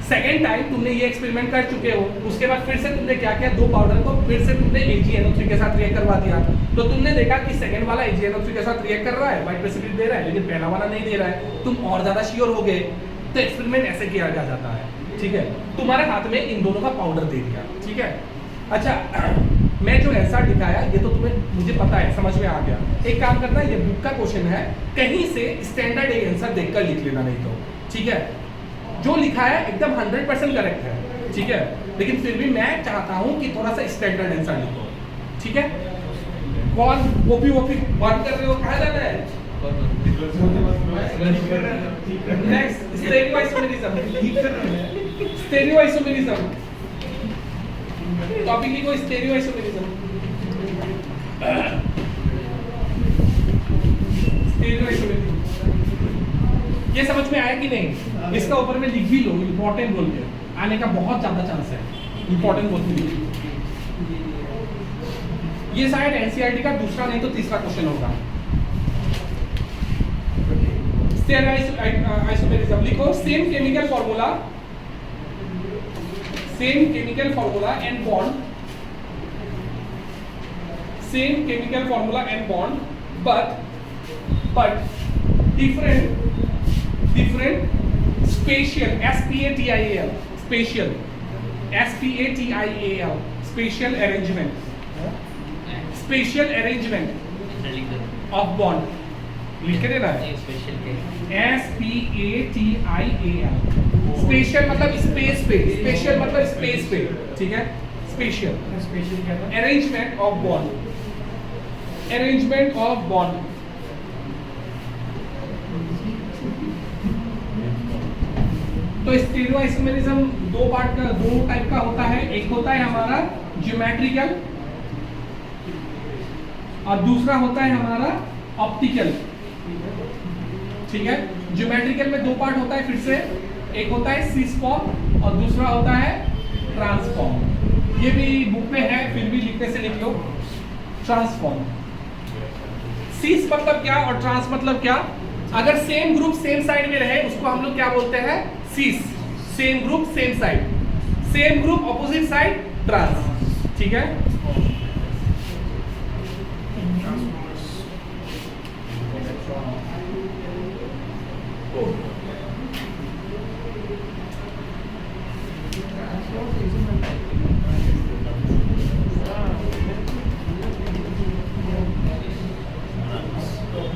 सेकेंड टाइम तुमने ये एक्सपेरिमेंट कर चुके हो, उसके बाद फिर से तुमने क्या किया, 2 पाउडर को फिर से तुमने AgNO3 के साथ रिएक्ट करवा दिया, तो तुमने देखा कि सेकंड वाला AgNO3 के साथ रिएक्ट कर रहा है, व्हाइट प्रेसिपिटेट दे रहा है, लेकिन पहला वाला नहीं दे रहा है। तुम और ज्यादा श्योर हो गए, तो एक्सपेरिमेंट ऐसे किया जाता है, ठीक है। तुम्हारे हाथ में इन दोनों का पाउडर दे दिया, ठीक है। अच्छा, मैं जो आंसर दिखाया ये तो तुम्हें, मुझे पता है, समझ में आ गया। एक काम करना, ये बुक का क्वेश्चन है, कहीं से स्टैंडर्ड एक आंसर देखकर लिख लेना, नहीं तो, ठीक है। जो लिखा है एकदम 100% करेक्ट है, ठीक है, लेकिन फिर भी मैं चाहता हूं कि थोड़ा सा स्टैंडर्ड आंसर लिखो, ठीक है। कौन कॉपी बंद कर रहे हो, कहाँ जाना है? नेक्स्ट, स्टेरियोआइसोमेरिज्म, टॉपिक लिखो, स्टेरियोआइसोमेरिज्म। ये समझ में आया कि नहीं? इसका ऊपर में लिख भी लो, इंपॉर्टेंट बोल के, आने का बहुत ज्यादा चांस है, इंपॉर्टेंट बोल के। ये शायद NCERT का दूसरा नहीं तो तीसरा क्वेश्चन होगा। स्टेरियोआइसोमेरिज्म लिखो, same chemical formula and bond, same chemical formula and bond, but different spatial, SPATIAL, spatial arrangement of bond, लिख के देना है, SPATIAL, स्पेशल मतलब स्पेस पे, स्पेशल मतलब स्पेस पे, ठीक है, स्पेशल क्या था, अरेंजमेंट ऑफ बॉन्ड। तो स्टेरियोआइसोमेरिज्म दो टाइप का होता है, एक होता है हमारा ज्योमेट्रिकल और दूसरा होता है हमारा ऑप्टिकल, ठीक है। ज्योमेट्रिकल में 2 पार्ट होता है, फिर से एक होता है सिस फॉर्म और दूसरा होता है ट्रांसफॉर्म। ये भी बुक में है, फिर भी लिखने से लिख लो, ट्रांसफॉर्म। सिस मतलब क्या और ट्रांस मतलब क्या? अगर सेम ग्रुप सेम साइड में रहे उसको हम लोग क्या बोलते हैं, cis. Same group same side, same group opposite side, trans, ठीक है।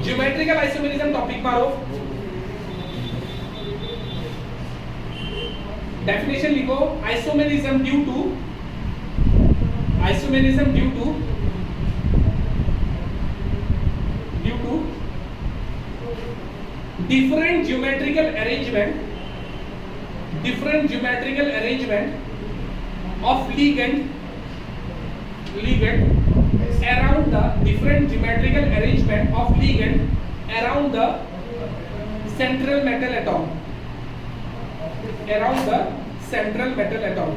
ज्योमेट्रिकल आइसोमेरिज्म टॉपिक मारो, डेफिनेशन लिखो, isomerism due to different geometrical arrangement of ligand around the different geometrical arrangement of ligand around the central metal atom, around the central metal atom,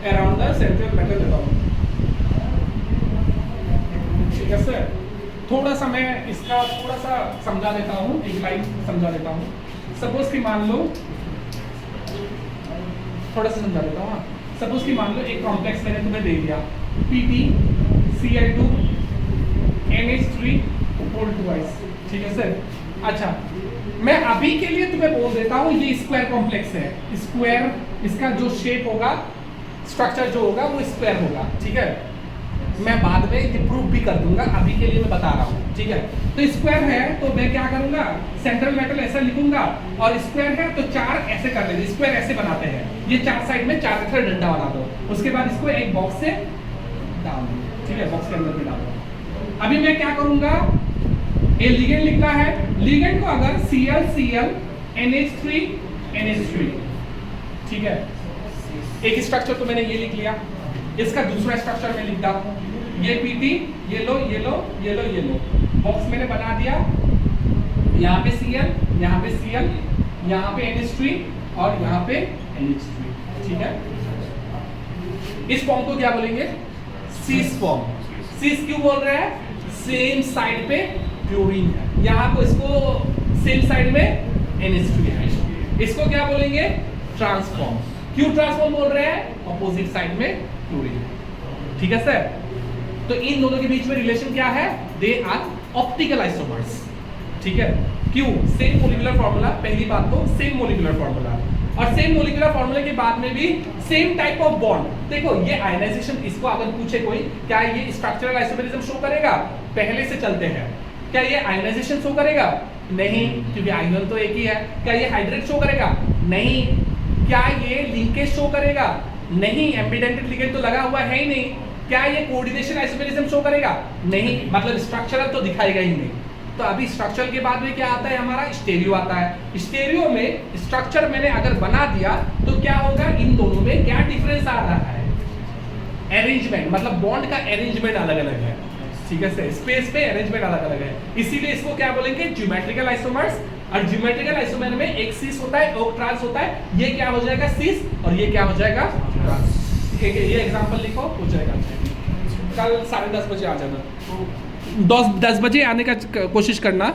around the central metal atom. ठीक है sir, थोड़ा सा मैं इसका थोड़ा सा समझा देता हूँ, एक लाइन समझा देता हूँ. सपोज कि मान लो, थोड़ा सा समझा देता हूँ. सपोज कि मान लो एक कॉम्प्लेक्स मैंने तुम्हें दे दिया, PtCl2 NH3 होल ट्वाइस. ठीक है सर. अच्छा, मैं अभी के लिए तुम्हें बोल देता हूँ ये स्क्वायर कॉम्प्लेक्स है. स्क्वायर, इसका जो शेप होगा, स्ट्रक्चर जो होगा वो स्क्वायर होगा. ठीक है, मैं बाद में ये प्रूफ भी कर दूंगा, अभी के लिए मैं बता रहा हूँ. ठीक है, तो स्क्वायर है तो मैं क्या करूंगा, सेंट्रल मेटल ऐसा लिखूंगा, और स्क्वायर है तो चार ऐसे कर लेंगे. स्क्वायर ऐसे बनाते हैं, ये चार साइड में चार तरह डंडा बना दो, उसके बाद इसको एक बॉक्स से डाल दो. ठीक है, बॉक्स के अंदर भी डाल दो. अभी मैं क्या करूंगा, ये लिगेंड लिखना है. लिगेंड को अगर Cl NH3 NH3. ठीक है, एक स्ट्रक्चर तो मैंने ये लिख लिया, इसका दूसरा स्ट्रक्चर मैं लिखता हूँ. ये Pt, ये लो, ये लो, ये लो, ये लो, बॉक्स मैंने बना दिया. यहाँ पे Cl, यहाँ पे Cl, यहाँ पे NH3 और यहाँ पे NH3. ठीक है, इस फॉर्म को क्या बोलेंगे, सीस फॉर्म. सीस क्यों बोल रहे हैं, सेम साइड पे फ्लोरीन है, यहाँ को इसको सेम साइड में NH3 है. इसको क्या बोलेंगे, ट्रांसफॉर्म. क्यों ट्रांसफॉर्म बोल रहे हैं, ऑपोजिट साइड में फ्लोरीन. ठीक है सर, तो इन दोनों के बीच में रिलेशन क्या है, दे आर ऑप्टिकल आइसोमर्स. ठीक है, क्यों, सेम मोलिकुलर फॉर्मूला. पहली बात तो सेम मोलिकुलर फॉर्मूला, और सेम मोलिकुलर फॉर्मूले के बाद में भी सेम टाइप ऑफ बॉन्ड. देखो ये आयनाइजेशन, इसको अगर पूछे कोई, क्या ये स्ट्रक्चरल आइसोमेरिज्म शो करेगा, पहले से चलते हैं, क्या ये आयनाइजेशन शो करेगा, नहीं, क्योंकि आयन तो एक ही है. क्या ये हाइड्रेट शो करेगा, नहीं. क्या ये लिंकेज शो करेगा, नहीं, एम्बिडेंटेड लिगेंड तो लगा हुआ है ही नहीं. क्या ये कोऑर्डिनेशन आइसोमेरिज्म शो करेगा, नहीं, मतलब स्ट्रक्चरल तो दिखाएगा ही नहीं. तो अभी स्ट्रक्चरल के बाद में क्या आता है, हमारा स्टेरियो आता है. स्टेरियो में स्ट्रक्चर मैंने अगर बना दिया तो क्या होगा, इन दोनों में क्या डिफरेंस आ रहा है, अरेंजमेंट, मतलब बॉन्ड का अरेंजमेंट अलग अलग है. ठीक है सर, स्पेस पे अरेंजमेंट अलग अलग है, इसीलिए इसको क्या बोलेंगे, ज्योमेट्रिकल आइसोमर्स. और ज्योमेट्रिकल आइसोमर में एक सीस होता है, एक ट्रांस होता है. ये क्या हो जाएगा, सीस, और ये क्या हो जाएगा, ट्रांस. ठीक है, ये एग्जांपल लिखो, हो जाएगा. कल 10:30 बजे आ जाना, 10 बजे आने का कोशिश करना.